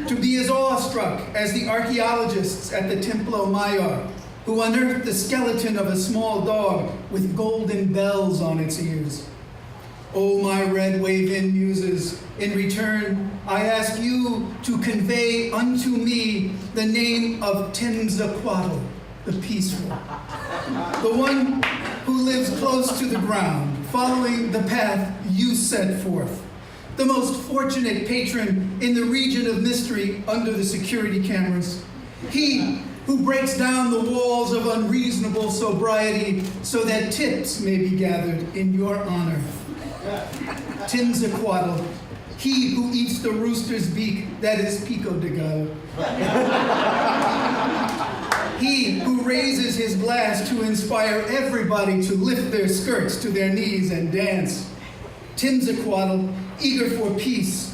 to be as awestruck as the archaeologists at the Templo Mayor, who unearthed the skeleton of a small dog with golden bells on its ears. O my red wave-in muses, in return, I ask you to convey unto me the name of Tenzquatl, the peaceful, the one who lives close to the ground, following the path you set forth, the most fortunate patron in the region of mystery under the security cameras, he who breaks down the walls of unreasonable sobriety so that tips may be gathered in your honor. Tenzquatl, he who eats the rooster's beak that is pico de gallo. He who raises his blast to inspire everybody to lift their skirts to their knees and dance. Tenzquatl, eager for peace,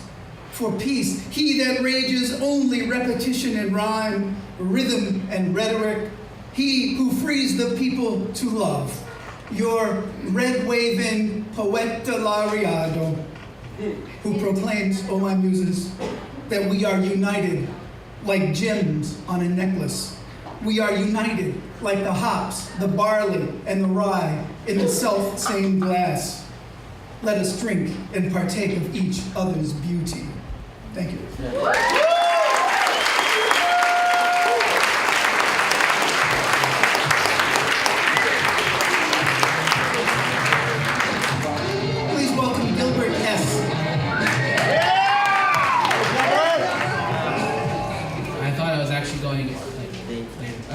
he that rages only repetition and rhyme, rhythm and rhetoric, he who frees the people to love. Your red-waving poeta laureado, who proclaims, O my muses, that we are united like gems on a necklace. We are united like the hops, the barley, and the rye in the self-same glass. Let us drink and partake of each other's beauty. Thank you.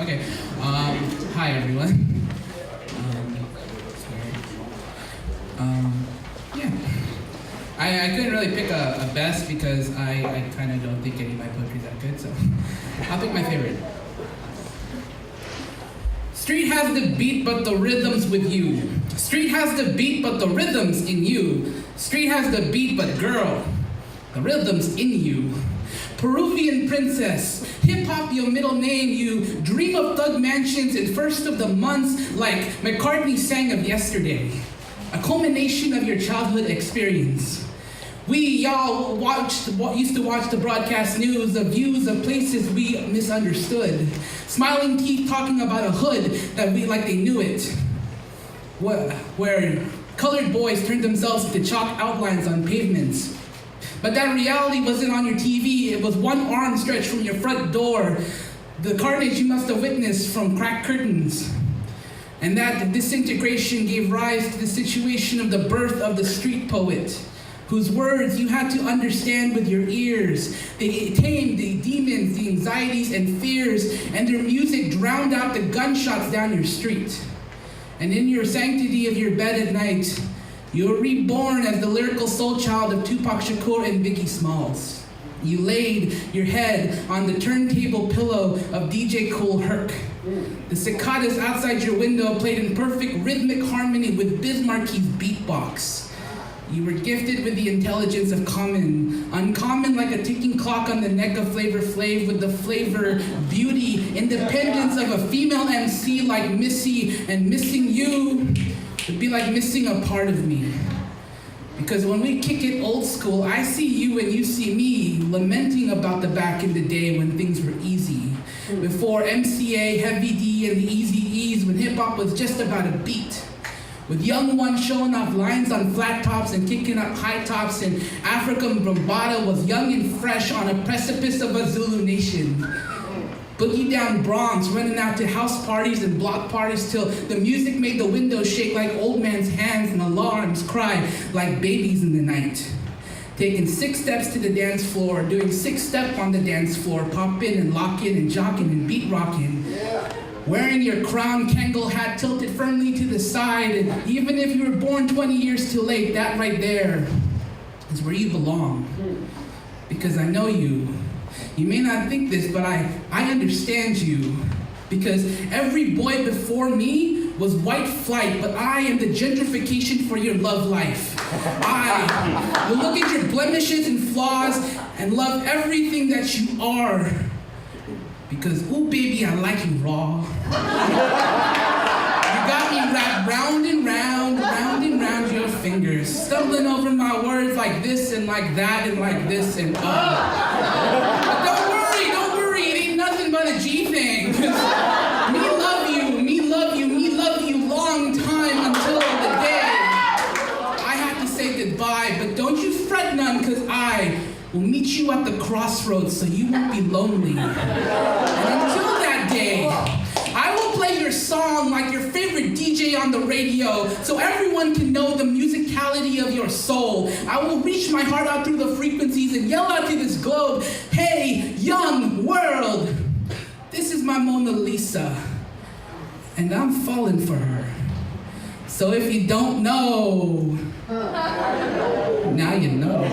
Okay. Hi, everyone. Yeah. I couldn't really pick a best because I kind of don't think any of my poetry is that good, so I'll pick my favorite. Street has the beat, but the rhythm's with you. Street has the beat, but the rhythm's in you. Street has the beat, but girl, the rhythm's in you. Peruvian princess, hip-hop your middle name, you dream of thug mansions and first of the months like McCartney sang of yesterday, a culmination of your childhood experience. Y'all used to watch the broadcast news of views of places we misunderstood, smiling teeth talking about a hood that we like they knew it, where colored boys turned themselves into chalk outlines on pavements. But that reality wasn't on your TV. It was one arm stretched from your front door. The carnage you must have witnessed from cracked curtains. And that disintegration gave rise to the situation of the birth of the street poet, whose words you had to understand with your ears. They tamed the demons, the anxieties and fears, and their music drowned out the gunshots down your street. And in your sanctity of your bed at night, you're reborn as the lyrical soul child of Tupac Shakur and Biggie Smalls. You laid your head on the turntable pillow of DJ Kool Herc. The cicadas outside your window played in perfect rhythmic harmony with Biz Marquis's beatbox. You were gifted with the intelligence of common, uncommon like a ticking clock on the neck of Flavor Flav, with the flavor, beauty, independence of a female MC like Missy, and missing you would be like missing a part of me. Because when we kick it old school, I see you and you see me lamenting about the back in the day when things were easy. Before MCA, Heavy D, and the Easy E's, when hip hop was just about a beat. With young ones showing off lines on flat tops and kicking up high tops, and African bravado was young and fresh on a precipice of a Zulu nation. Boogie down Bronx, running out to house parties and block parties till the music made the windows shake like old man's hands and alarms cry like babies in the night. Taking 6 steps to the dance floor, doing 6 step on the dance floor, pop in and lock in and jocking and beat rocking. Wearing your crown Kangol hat tilted firmly to the side, and even if you were born 20 years too late, that right there is where you belong. Because I know you. You may not think this, but I understand you. Because every boy before me was white flight, but I am the gentrification for your love life. I will look at your blemishes and flaws and love everything that you are. Because, ooh, baby, I like you raw. You got me wrapped round and round your fingers, stumbling over my words like this and like that and like this and But don't worry, it ain't nothing but a G thing. Me love you long time until the day I have to say goodbye. But don't you fret none, cause I will meet you at the crossroads so you won't be lonely. And until that day, I will play your song like your favorite DJ on the radio so everyone can know the musicality of your soul. I will reach my heart out through the frequencies and yell out to this globe, hey, young world, this is my Mona Lisa, and I'm falling for her. So if you don't know, now you know.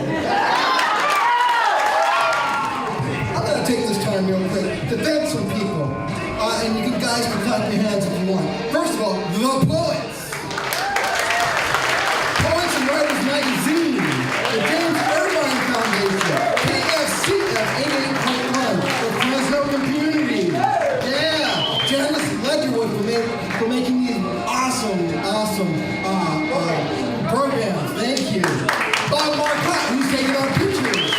Take this time real quick to thank some people. And you guys can clap your hands if you want. First of all, the poets. Poets and Writers Magazine, the James Irvine Foundation, KFCF 88.1, the Fresno Community. Yeah, Janice Ledgerwood for making these awesome programs. Thank you. Bob Marcotte, who's taking our pictures.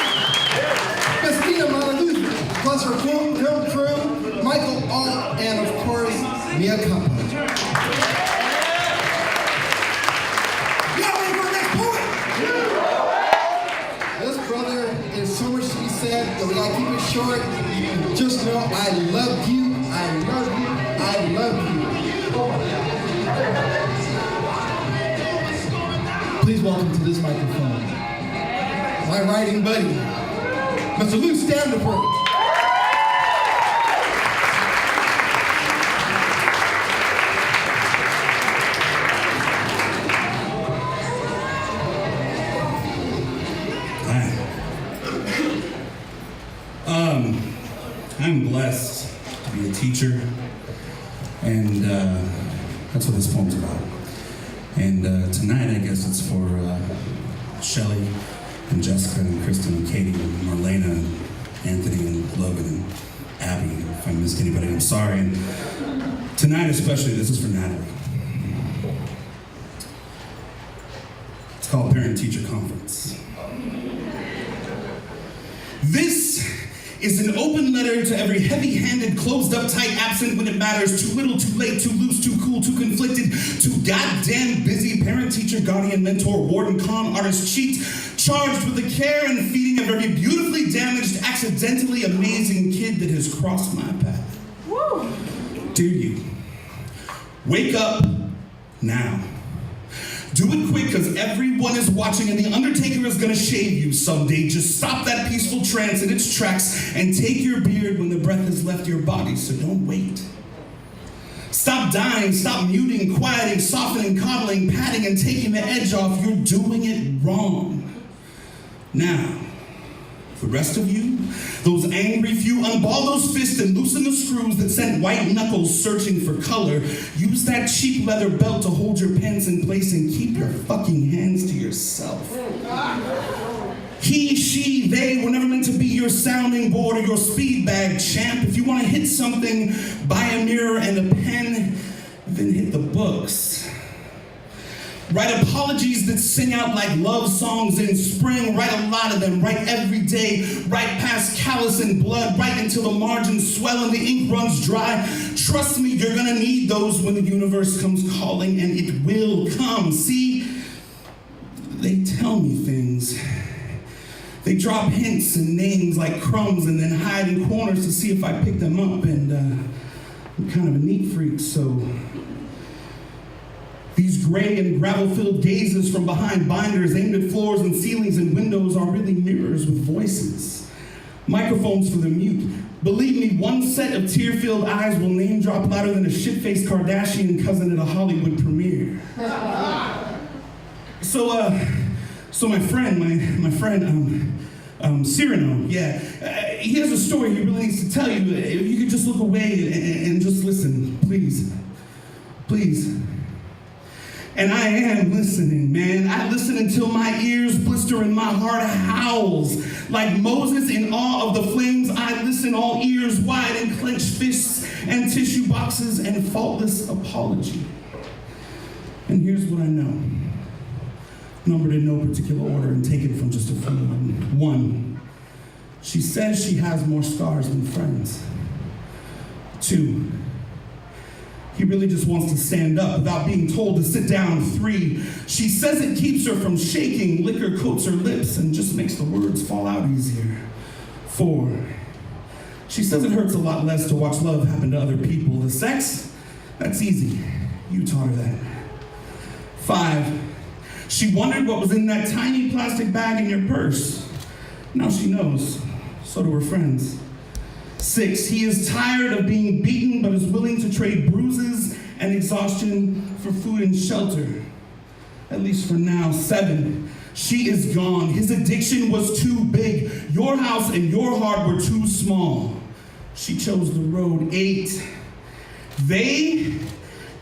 Bestina Mounenalath, plus her film crew, Michael Alt, and of course, Mia Kappa. Y'all ready for the next poet? This brother, there's so much to be said that we gotta keep it short. Just know I love you, I love you, I love you. Please welcome to this microphone my writing buddy, Mr. Lou Standiford. I'm blessed to be a teacher, and that's what this poem's about. And tonight, I guess it's for Shelley and Jessica and Kristen and Katie and Marlena and Anthony and Logan and Abby. If I missed anybody, I'm sorry. And tonight especially, this is for Natalie. It's called Parent-Teacher Conference. This is an open letter to every heavy-handed, closed-up, tight, absent when it matters, too little, too late, too loose, too cool, too conflicted, too goddamn busy, parent, teacher, guardian, mentor, warden, con, artist, cheat, charged with the care and feeding of every beautifully damaged, accidentally amazing kid that has crossed my path. Woo! Dear you, wake up now. Do it quick, because everyone is watching and the Undertaker is going to shave you someday. Just stop that peaceful trance in its tracks and take your beard when the breath has left your body, so don't wait. Stop dying, stop muting, quieting, softening, coddling, patting, and taking the edge off. You're doing it wrong. Now, The rest of you, those angry few, unball those fists and loosen the screws that sent white knuckles searching for color. Use that cheap leather belt to hold your pants in place and keep your fucking hands to yourself. He, she, they were never meant to be your sounding board or your speed bag, champ. If you want to hit something, buy a mirror and a pen, then hit the books. Write apologies that sing out like love songs in spring. Write a lot of them, write every day. Write past callus and blood, write until the margins swell and the ink runs dry. Trust me, you're gonna need those when the universe comes calling, and it will come. See, they tell me things. They drop hints and names like crumbs and then hide in corners to see if I pick them up, and I'm kind of a neat freak, so these gray and gravel-filled gazes from behind binders aimed at floors and ceilings and windows are really mirrors with voices. Microphones for the mute. Believe me, one set of tear-filled eyes will name drop louder than a shit-faced Kardashian cousin at a Hollywood premiere. So my friend, Cyrano, yeah, he has a story he really needs to tell you. If you could just look away and just listen, please. Please. And I am listening, man. I listen until my ears blister and my heart howls. Like Moses in awe of the flames, I listen all ears wide and clenched fists and tissue boxes and faultless apology. And here's what I know. Numbered in no particular order and taken from just a few. 1, she says she has more scars than friends. 2, he really just wants to stand up without being told to sit down. 3, she says it keeps her from shaking. Liquor coats her lips and just makes the words fall out easier. 4, she says it hurts a lot less to watch love happen to other people. The sex, that's easy. You taught her that. 5, she wondered what was in that tiny plastic bag in your purse. Now she knows. So do her friends. 6, he is tired of being beaten but is willing to trade bruises and exhaustion for food and shelter. At least for now. 7, she is gone. His addiction was too big. Your house and your heart were too small. She chose the road. 8, they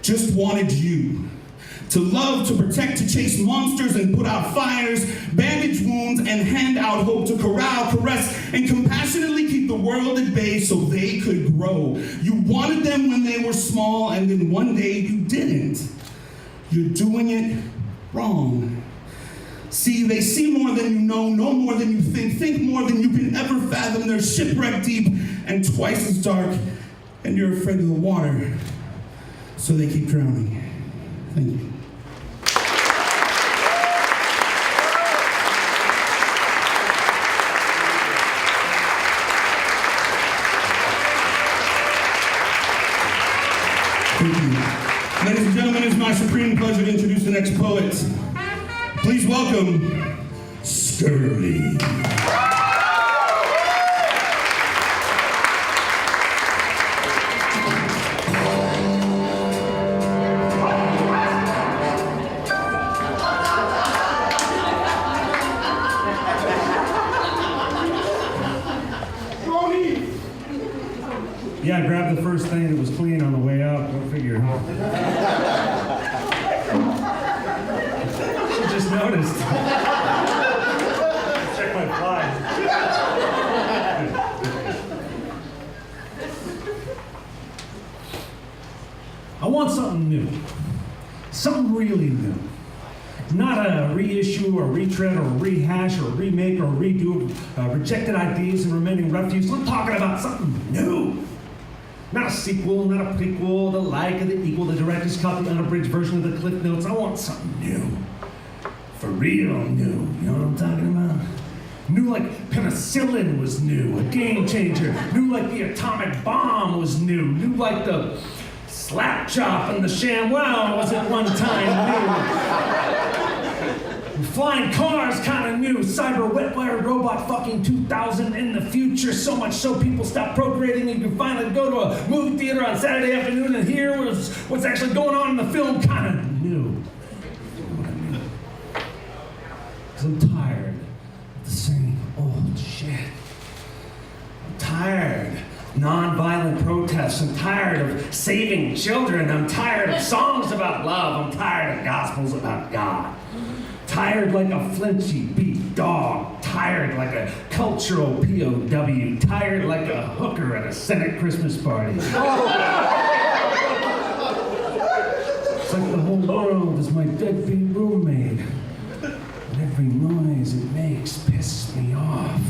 just wanted you. To love, to protect, to chase monsters and put out fires, bandage wounds and hand out hope, to corral, caress, and compassionately keep the world at bay so they could grow. You wanted them when they were small, and then one day you didn't. You're doing it wrong. See, they see more than you know more than you think more than you can ever fathom. They're shipwreck deep and twice as dark, and you're afraid of the water, so they keep drowning. Thank you. Ladies and gentlemen, it's my supreme pleasure to introduce the next poet. Please welcome Scurly. Yeah, I grabbed the first thing that was clean on the way up. Go figure. She just noticed. Check my fly. I want something new. Something really new. Not a reissue or retread or rehash or remake or redo of rejected ideas and remaining refuse. I'm talking about something new. Not a sequel, not a prequel, the like of the equal. The director's cut the unabridged version of the Cliff Notes. I want something new. For real new. You know what I'm talking about? New like penicillin was new, a game changer. New like the atomic bomb was new. New like the slap chop and the ShamWow was at one time new. Flying cars kind of new. Cyber wet-wired robot fucking 2000 in the future. So much so people stop procreating and you can finally go to a movie theater on Saturday afternoon and hear what's actually going on in the film. Kind of new. What I mean? Because I'm tired of the same old shit. nonviolent protests. I'm tired of saving children. I'm tired of songs about love. I'm tired of gospels about God. Tired like a flinchy beat dog. Tired like a cultural POW. Tired like a hooker at a Senate Christmas party. It's like the whole world is my deadbeat roommate. And every noise it makes pisses me off.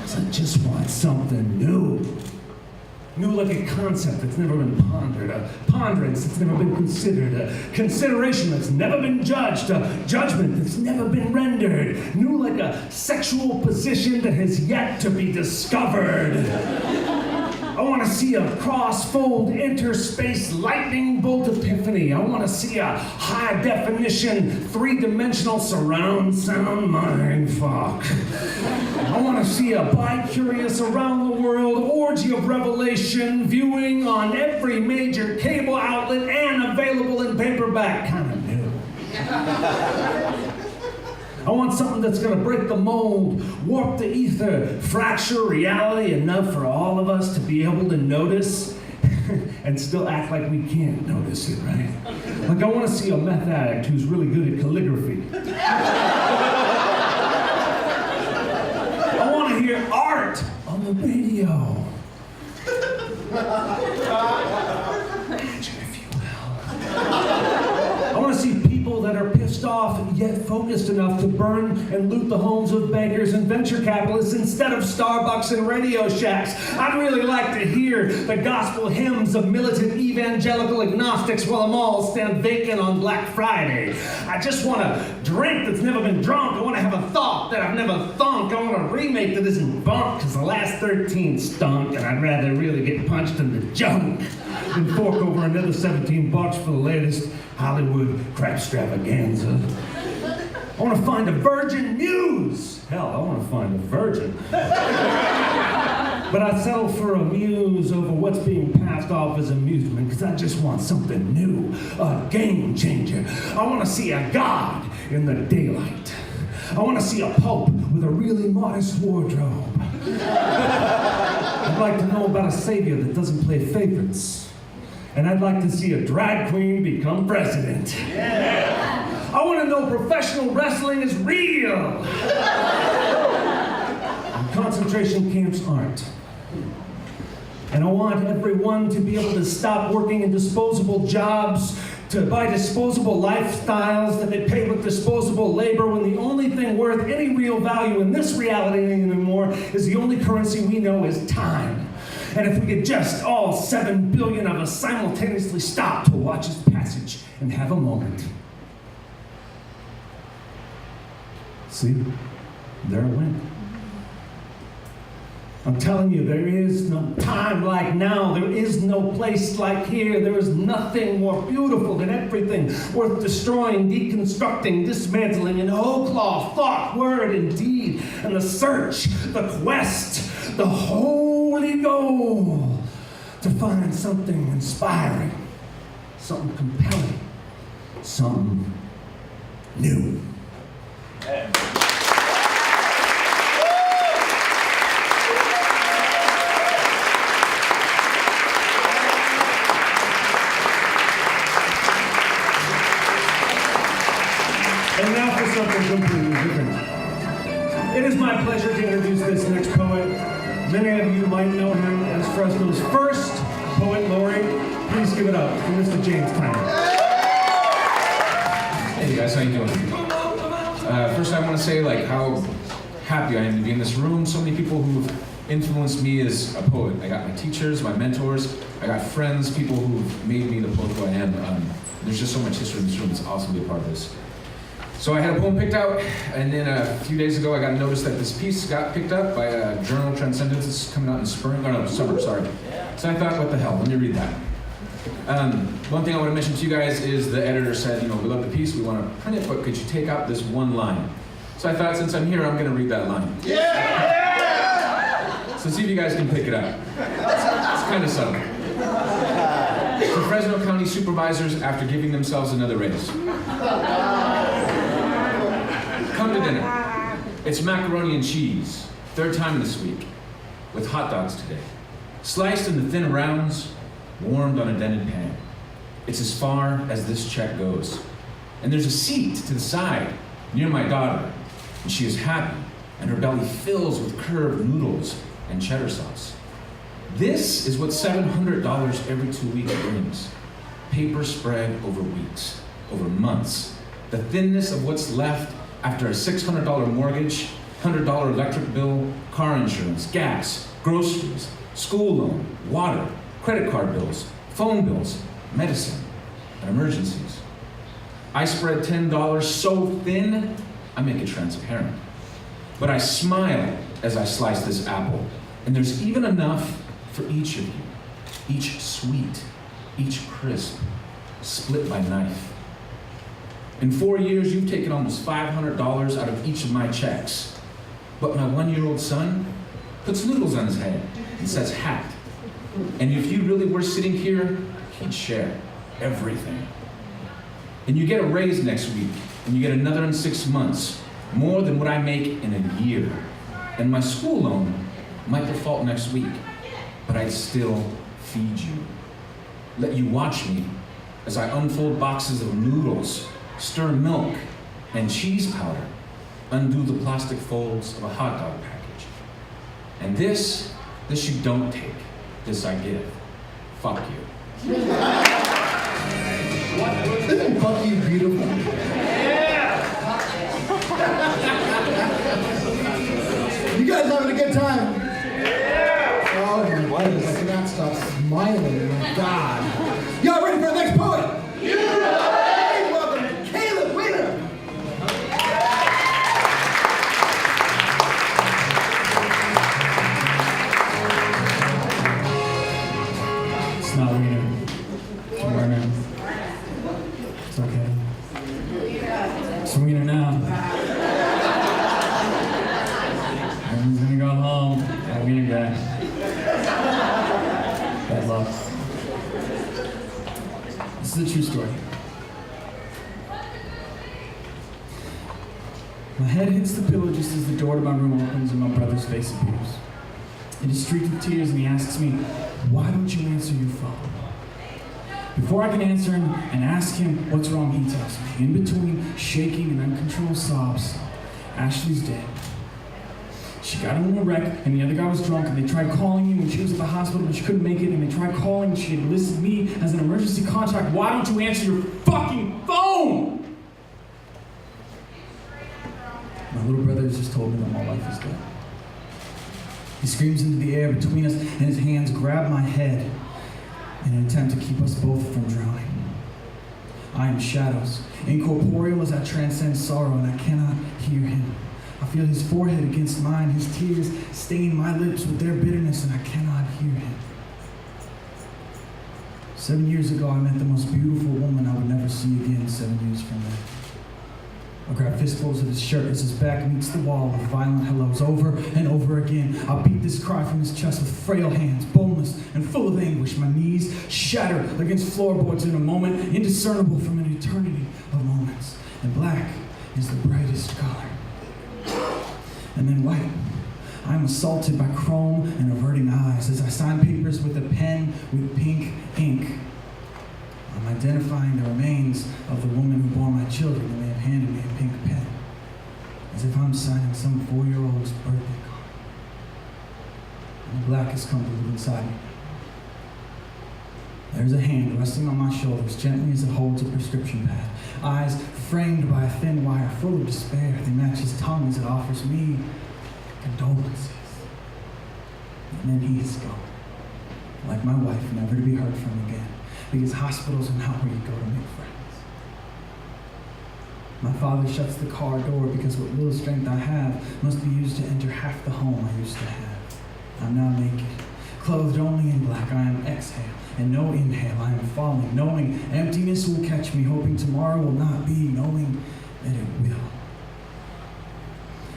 So I just want something new. New like a concept that's never been pondered, a ponderance that's never been considered, a consideration that's never been judged, a judgment that's never been rendered. New like a sexual position that has yet to be discovered. I want to see a cross-fold interspace lightning bolt epiphany. I want to see a high-definition, three-dimensional surround sound mind fuck. I want to see a bi-curious around-the-world orgy of revelation viewing on every major cable outlet and available in paperback. Kind of new. I want something that's going to break the mold, warp the ether, fracture reality enough for all of us to be able to notice and still act like we can't notice it, right? Like I want to see a meth addict who's really good at calligraphy. I want to hear art on the radio. Imagine if you will. I want to see people that are pissed off yet focused enough to burn and loot the homes of bankers and venture capitalists instead of Starbucks and Radio Shacks. I'd really like to hear the gospel hymns of militant evangelical agnostics while the malls stand vacant on Black Friday. I just want a drink that's never been drunk. I want to have a thought that I've never thunk. I want a remake that isn't bunk because the last 13 stunk and I'd rather really get punched in the junk than fork over another $17 for the latest Hollywood crap extravaganza. I want to find a virgin muse. Hell, I want to find a virgin. But I settle for a muse over what's being passed off as amusement because I just want something new, a game changer. I want to see a God in the daylight. I want to see a pope with a really modest wardrobe. I'd like to know about a savior that doesn't play favorites. And I'd like to see a drag queen become president. Yeah. I want to know professional wrestling is real. And concentration camps aren't. And I want everyone to be able to stop working in disposable jobs, to buy disposable lifestyles that they pay with disposable labor when the only thing worth any real value in this reality anymore is the only currency we know is time. And if we could just, all 7 billion of us, simultaneously stop to watch its passage and have a moment. See? There it went. I'm telling you, there is no time like now. There is no place like here. There is nothing more beautiful than everything worth destroying, deconstructing, dismantling in whole cloth, thought, word, and deed. And the search, the quest, the holy goal to find something inspiring, something compelling, something new. And now for something completely different. It is my pleasure to introduce this next poet. Many of you might know him as Fresno's first poet laureate. Please give it up for Mr. James Tyner. Hey guys, how you doing? First I want to say how happy I am to be in this room. So many people who've influenced me as a poet. I got my teachers, my mentors, I got friends, people who've made me the poet who I am. There's just so much history in this room. It's awesome to be a part of this. So I had a poem picked out, and then a few days ago I got a notice that this piece got picked up by a journal, Transcendence. It's coming out in summer, sorry. So I thought, what the hell, let me read that. One thing I want to mention to you guys is the editor said, we love the piece, we want to print it, but could you take out this one line? So I thought, since I'm here, I'm going to read that line. Yeah! So see if you guys can pick it up. It's kind of subtle. To Fresno County supervisors after giving themselves another raise. Come to dinner. It's macaroni and cheese, third time this week, with hot dogs today. sliced into thin rounds, warmed on a dented pan. It's as far as this check goes. And there's a seat to the side near my daughter, and she is happy, and her belly fills with curved noodles and cheddar sauce. This is what $700 every 2 weeks brings. Paper spread over weeks, over months. The thinness of what's left after a $600 mortgage, $100 electric bill, car insurance, gas, groceries, school loan, water, credit card bills, phone bills, medicine, and emergencies. I spread $10 so thin, I make it transparent. But I smile as I slice this apple, and there's even enough for each of you. Each sweet, each crisp, split by knife. In 4 years, you've taken almost $500 out of each of my checks. But my 1-year-old son puts noodles on his head and says hat. And if you really were sitting here, he'd share everything. And you get a raise next week, and you get another in 6 months, more than what I make in a year. And my school loan might default next week, but I'd still feed you. Let you watch me as I unfold boxes of noodles, stir milk and cheese powder, undo the plastic folds of a hot dog package. And this you don't take, this I give. Fuck you. Isn't fuck you beautiful? You guys having a good time? Oh, why does I not stop smiling? My God. Y'all ready for the next poet? Hey, welcome, Caleb Wiener. It's not Wiener. It's Werner. It's okay. It's Wiener now. Everyone's gonna go home. That Wiener guy. Bad luck. This is a true story. My head hits the pillow just as the door to my room opens and my brother's face appears. It is streaked with tears and he asks me, "Why don't you answer your phone?" Before I can answer him and ask him what's wrong, he tells me, in between shaking and uncontrolled sobs, Ashley's dead. She got in a wreck, and the other guy was drunk, and they tried calling me when she was at the hospital, but she couldn't make it, and they tried calling, and she had listed me as an emergency contact. Why don't you answer your fucking phone? My little brother has just told me that my wife is dead. He screams into the air between us, and his hands grab my head in an attempt to keep us both from drowning. I am shadows, incorporeal as I transcend sorrow, and I cannot hear him. I feel his forehead against mine, his tears stain my lips with their bitterness, and I cannot hear him. 7 years ago, I met the most beautiful woman I would never see again 7 years from now. I grab fistfuls of his shirt as his back meets the wall with violent hellos over and over again. I beat this cry from his chest with frail hands, boneless and full of anguish. My knees shatter against floorboards in a moment, indiscernible from an eternity of moments. And black is the brightest color. And then white. I am assaulted by chrome and averting eyes as I sign papers with a pen with pink ink. I'm identifying the remains of the woman who bore my children, and they have handed me a pink pen, as if I'm signing some 4-year-old's birthday card. And the black has come to live inside me. There's a hand resting on my shoulders gently as it holds a prescription pad. Eyes framed by a thin wire full of despair. They match his tongue as it offers me condolences. And then he is gone, like my wife, never to be heard from again, because hospitals are not where you go to make friends. My father shuts the car door because what little strength I have must be used to enter half the home I used to have. I'm now naked, clothed only in black. I am exhale and no inhale. I am falling, knowing emptiness will catch me, hoping tomorrow will not be, knowing that it will.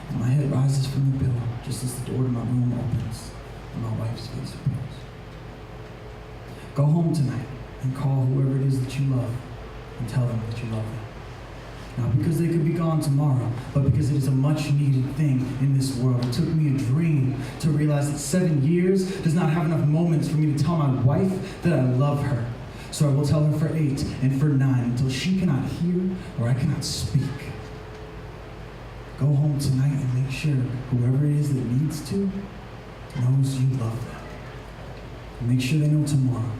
And my head rises from the pillow just as the door to my room opens and my wife's face appears. Go home tonight and call whoever it is that you love and tell them that you love them. Not because they could be gone tomorrow, but because it is a much needed thing in this world. It took me a dream to realize last 7 years does not have enough moments for me to tell my wife that I love her. So I will tell her for 8 and for 9 until she cannot hear or I cannot speak. Go home tonight and make sure whoever it is that needs to knows you love them. And make sure they know tomorrow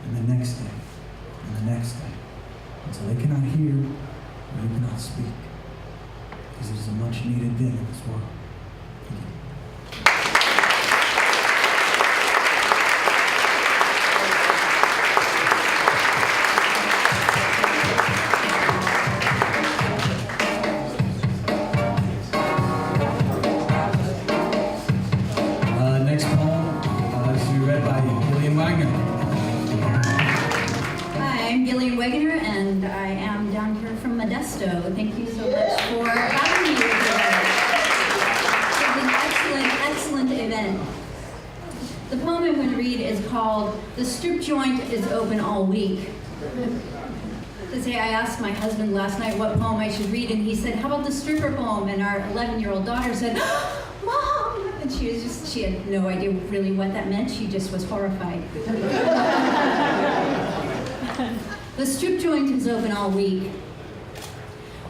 and the next day and the next day until they cannot hear or you cannot speak. Because it is a much needed thing in this world. Next poem is to be read by Gillian Wagner. Hi, I'm Gillian Wegener, and I am down here from Modesto. Thank you so much for having me here today. It's an excellent event. The poem I'm going to read is called "The Strip Joint is Open All Week." To say, I asked my husband last night what poem I should read, and he said, "How about the stripper poem?" And our 11-year-old daughter said, "Mom!" And she had no idea really what that meant. She just was horrified. The strip joint is open all week.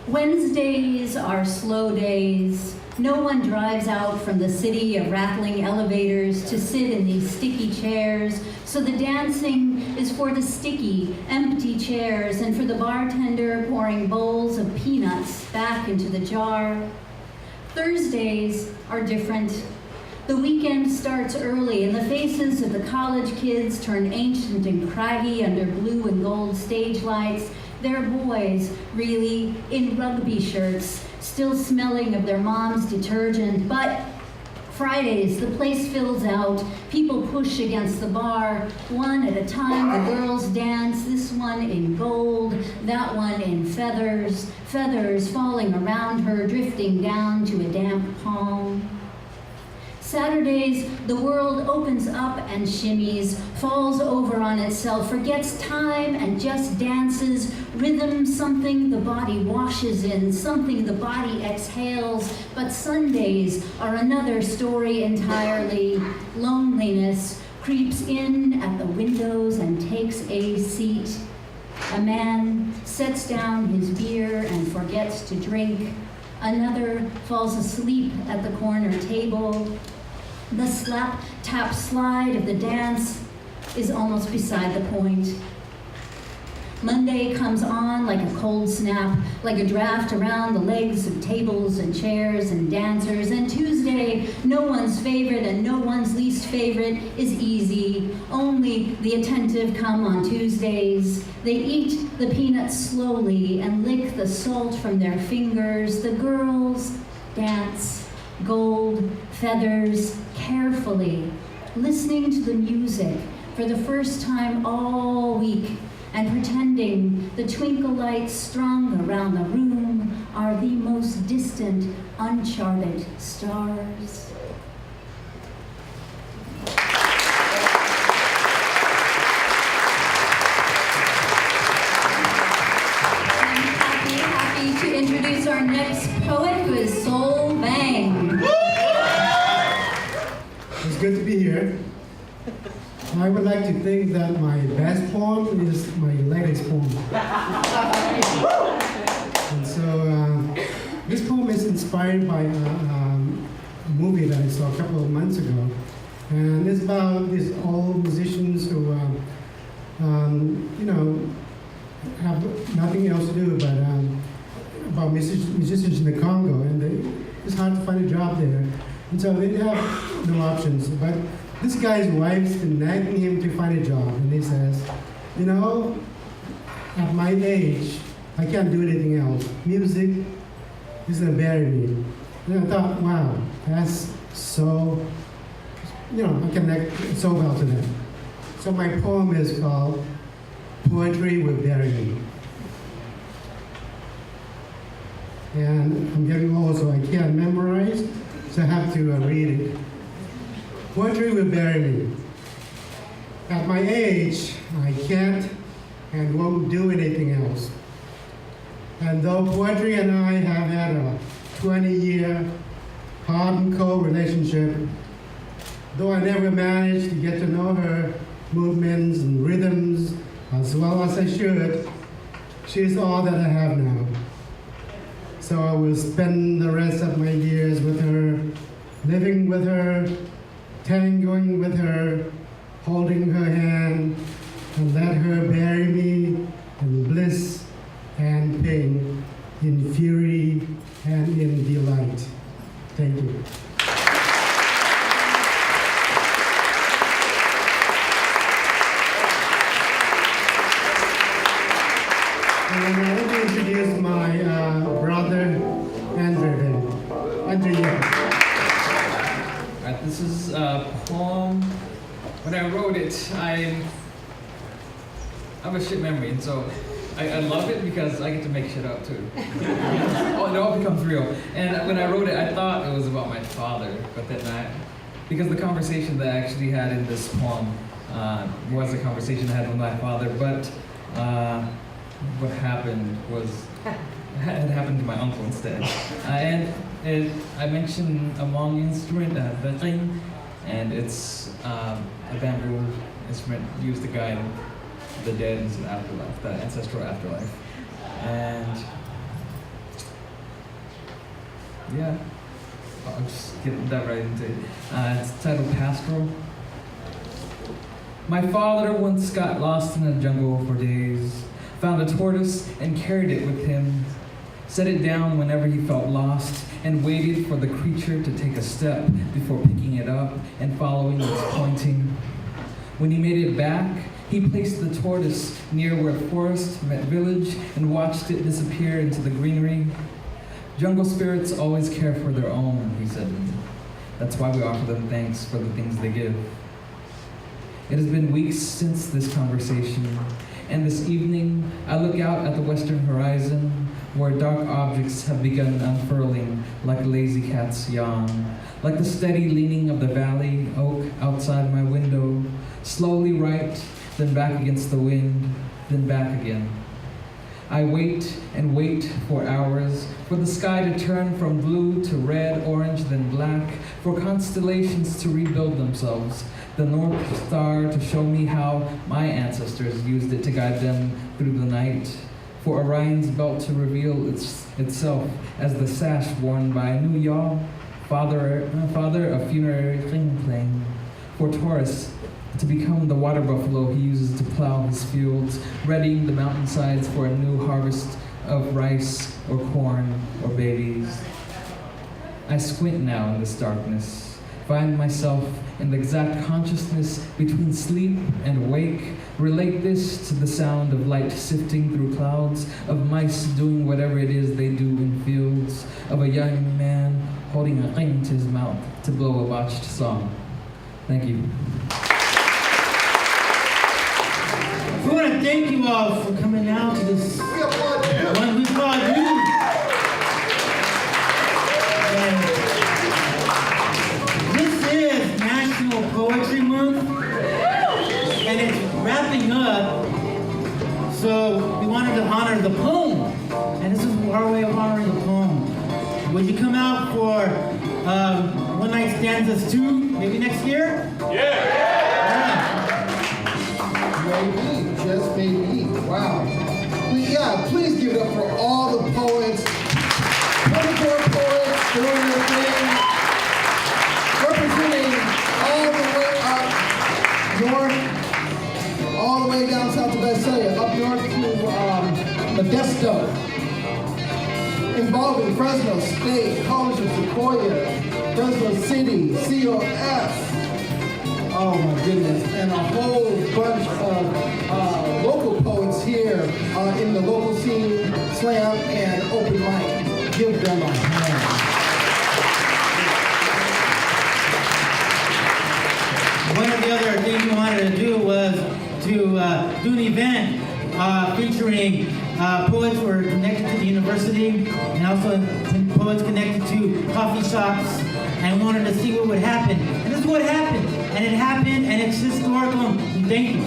Wednesdays are slow days. No one drives out from the city of rattling elevators to sit in these sticky chairs. So the dancing is for the sticky, empty chairs and for the bartender pouring bowls of peanuts back into the jar. Thursdays are different. The weekend starts early and the faces of the college kids turn ancient and craggy under blue and gold stage lights. They're boys, really, in rugby shirts, still smelling of their mom's detergent. But Fridays, the place fills out. People push against the bar. One at a time, the girls dance, this one in gold, that one in feathers, feathers falling around her, drifting down to a damp palm. Saturdays, the world opens up and shimmies, falls over on itself, forgets time and just dances, rhythm, something the body washes in, something the body exhales. But Sundays are another story entirely. Loneliness creeps in at the windows and takes a seat. A man sets down his beer and forgets to drink. Another falls asleep at the corner table. The slap, tap, slide of the dance is almost beside the point. Monday comes on like a cold snap, like a draft around the legs of tables and chairs and dancers. And Tuesday, no one's favorite and no one's least favorite, is easy. Only the attentive come on Tuesdays. They eat the peanuts slowly and lick the salt from their fingers. The girls dance. Gold, feathers, carefully, listening to the music for the first time all week and pretending the twinkle lights strung around the room are the most distant, uncharted stars. I'm happy to introduce our next poet, who is Soul Bang. It's good to be here. I would like to think that my best poem is my latest poem. And so this poem is inspired by a movie that I saw a couple of months ago. And it's about these old musicians who, have nothing else to do but about musicians in the Congo. And it's hard to find a job there. And so they have no options. But this guy's wife's been nagging him to find a job. And he says, at my age, I can't do anything else. Music is going to bury me. And I thought, wow, that's so, I connect so well to them. So my poem is called Poetry Will Bury Me. And I'm getting old, so I can't memorize. So I have to read it. Poetry will bury me. At my age, I can't and won't do anything else. And though poetry and I have had a 20-year hard and cold relationship, though I never managed to get to know her movements and rhythms as well as I should, she is all that I have now. So I will spend the rest of my years with her, living with her, tangoing with her, holding her hand, and let her bury me in bliss and pain, in fury and in delight. Thank you. And I want to introduce my brother, Andrew. Andrew, Alright, this is a poem. When I wrote it, I have a shit memory, and so I love it because I get to make shit up too. It all becomes real. And when I wrote it, I thought it was about my father, but then because the conversation that I actually had in this poem was a conversation I had with my father, but what happened was, it happened to my uncle instead. I mentioned a long instrument, vething, and it's a bamboo instrument used to guide the dead into the afterlife, the ancestral afterlife. And yeah, I'll just get that right into it. It's titled Pastoral. My father once got lost in a jungle for days, found a tortoise and carried it with him, set it down whenever he felt lost, and waited for the creature to take a step before picking it up and following its pointing. When he made it back, he placed the tortoise near where forest met village and watched it disappear into the greenery. Jungle spirits always care for their own, he said. That's why we offer them thanks for the things they give. It has been weeks since this conversation, and this evening I look out at the western horizon where dark objects have begun unfurling like lazy cats yawn, like the steady leaning of the valley oak outside my window, slowly right, then back against the wind, then back again. I wait and wait for hours, for the sky to turn from blue to red, orange, then black, for constellations to rebuild themselves, the North Star to show me how my ancestors used it to guide them through the night, for Orion's belt to reveal itself as the sash worn by Nu Yaw, father of funerary Kling, for Taurus to become the water buffalo he uses to plow his fields, readying the mountainsides for a new harvest of rice or corn or babies. I squint now in this darkness, find myself in the exact consciousness between sleep and awake, relate this to the sound of light sifting through clouds, of mice doing whatever it is they do in fields, of a young man holding a ring to his mouth to blow a botched song. Thank you. We want to thank you all for coming out to this one we call you. And this is National Poetry Month, and it's wrapping up, so we wanted to honor the poem, and this is our way of honoring the poem. Would you come out for One Night Stanzas 2, maybe next year? Yeah. Maybe, just maybe. Wow. Please give it up for all the poets, 24 poets doing their thing, representing all the way up north, all the way down south to Bestina, up north to Modesto, involving Fresno State, College of Sequoia, Fresno City, COF. Oh my goodness, and a whole bunch of local poets here in the local scene, slam and open mic. Give them a hand. One of the other things we wanted to do was to do an event featuring poets who are connected to the university and also poets connected to coffee shops, and wanted to see what would happen. And this is what happened. And it happened, and it's historical. And thank you.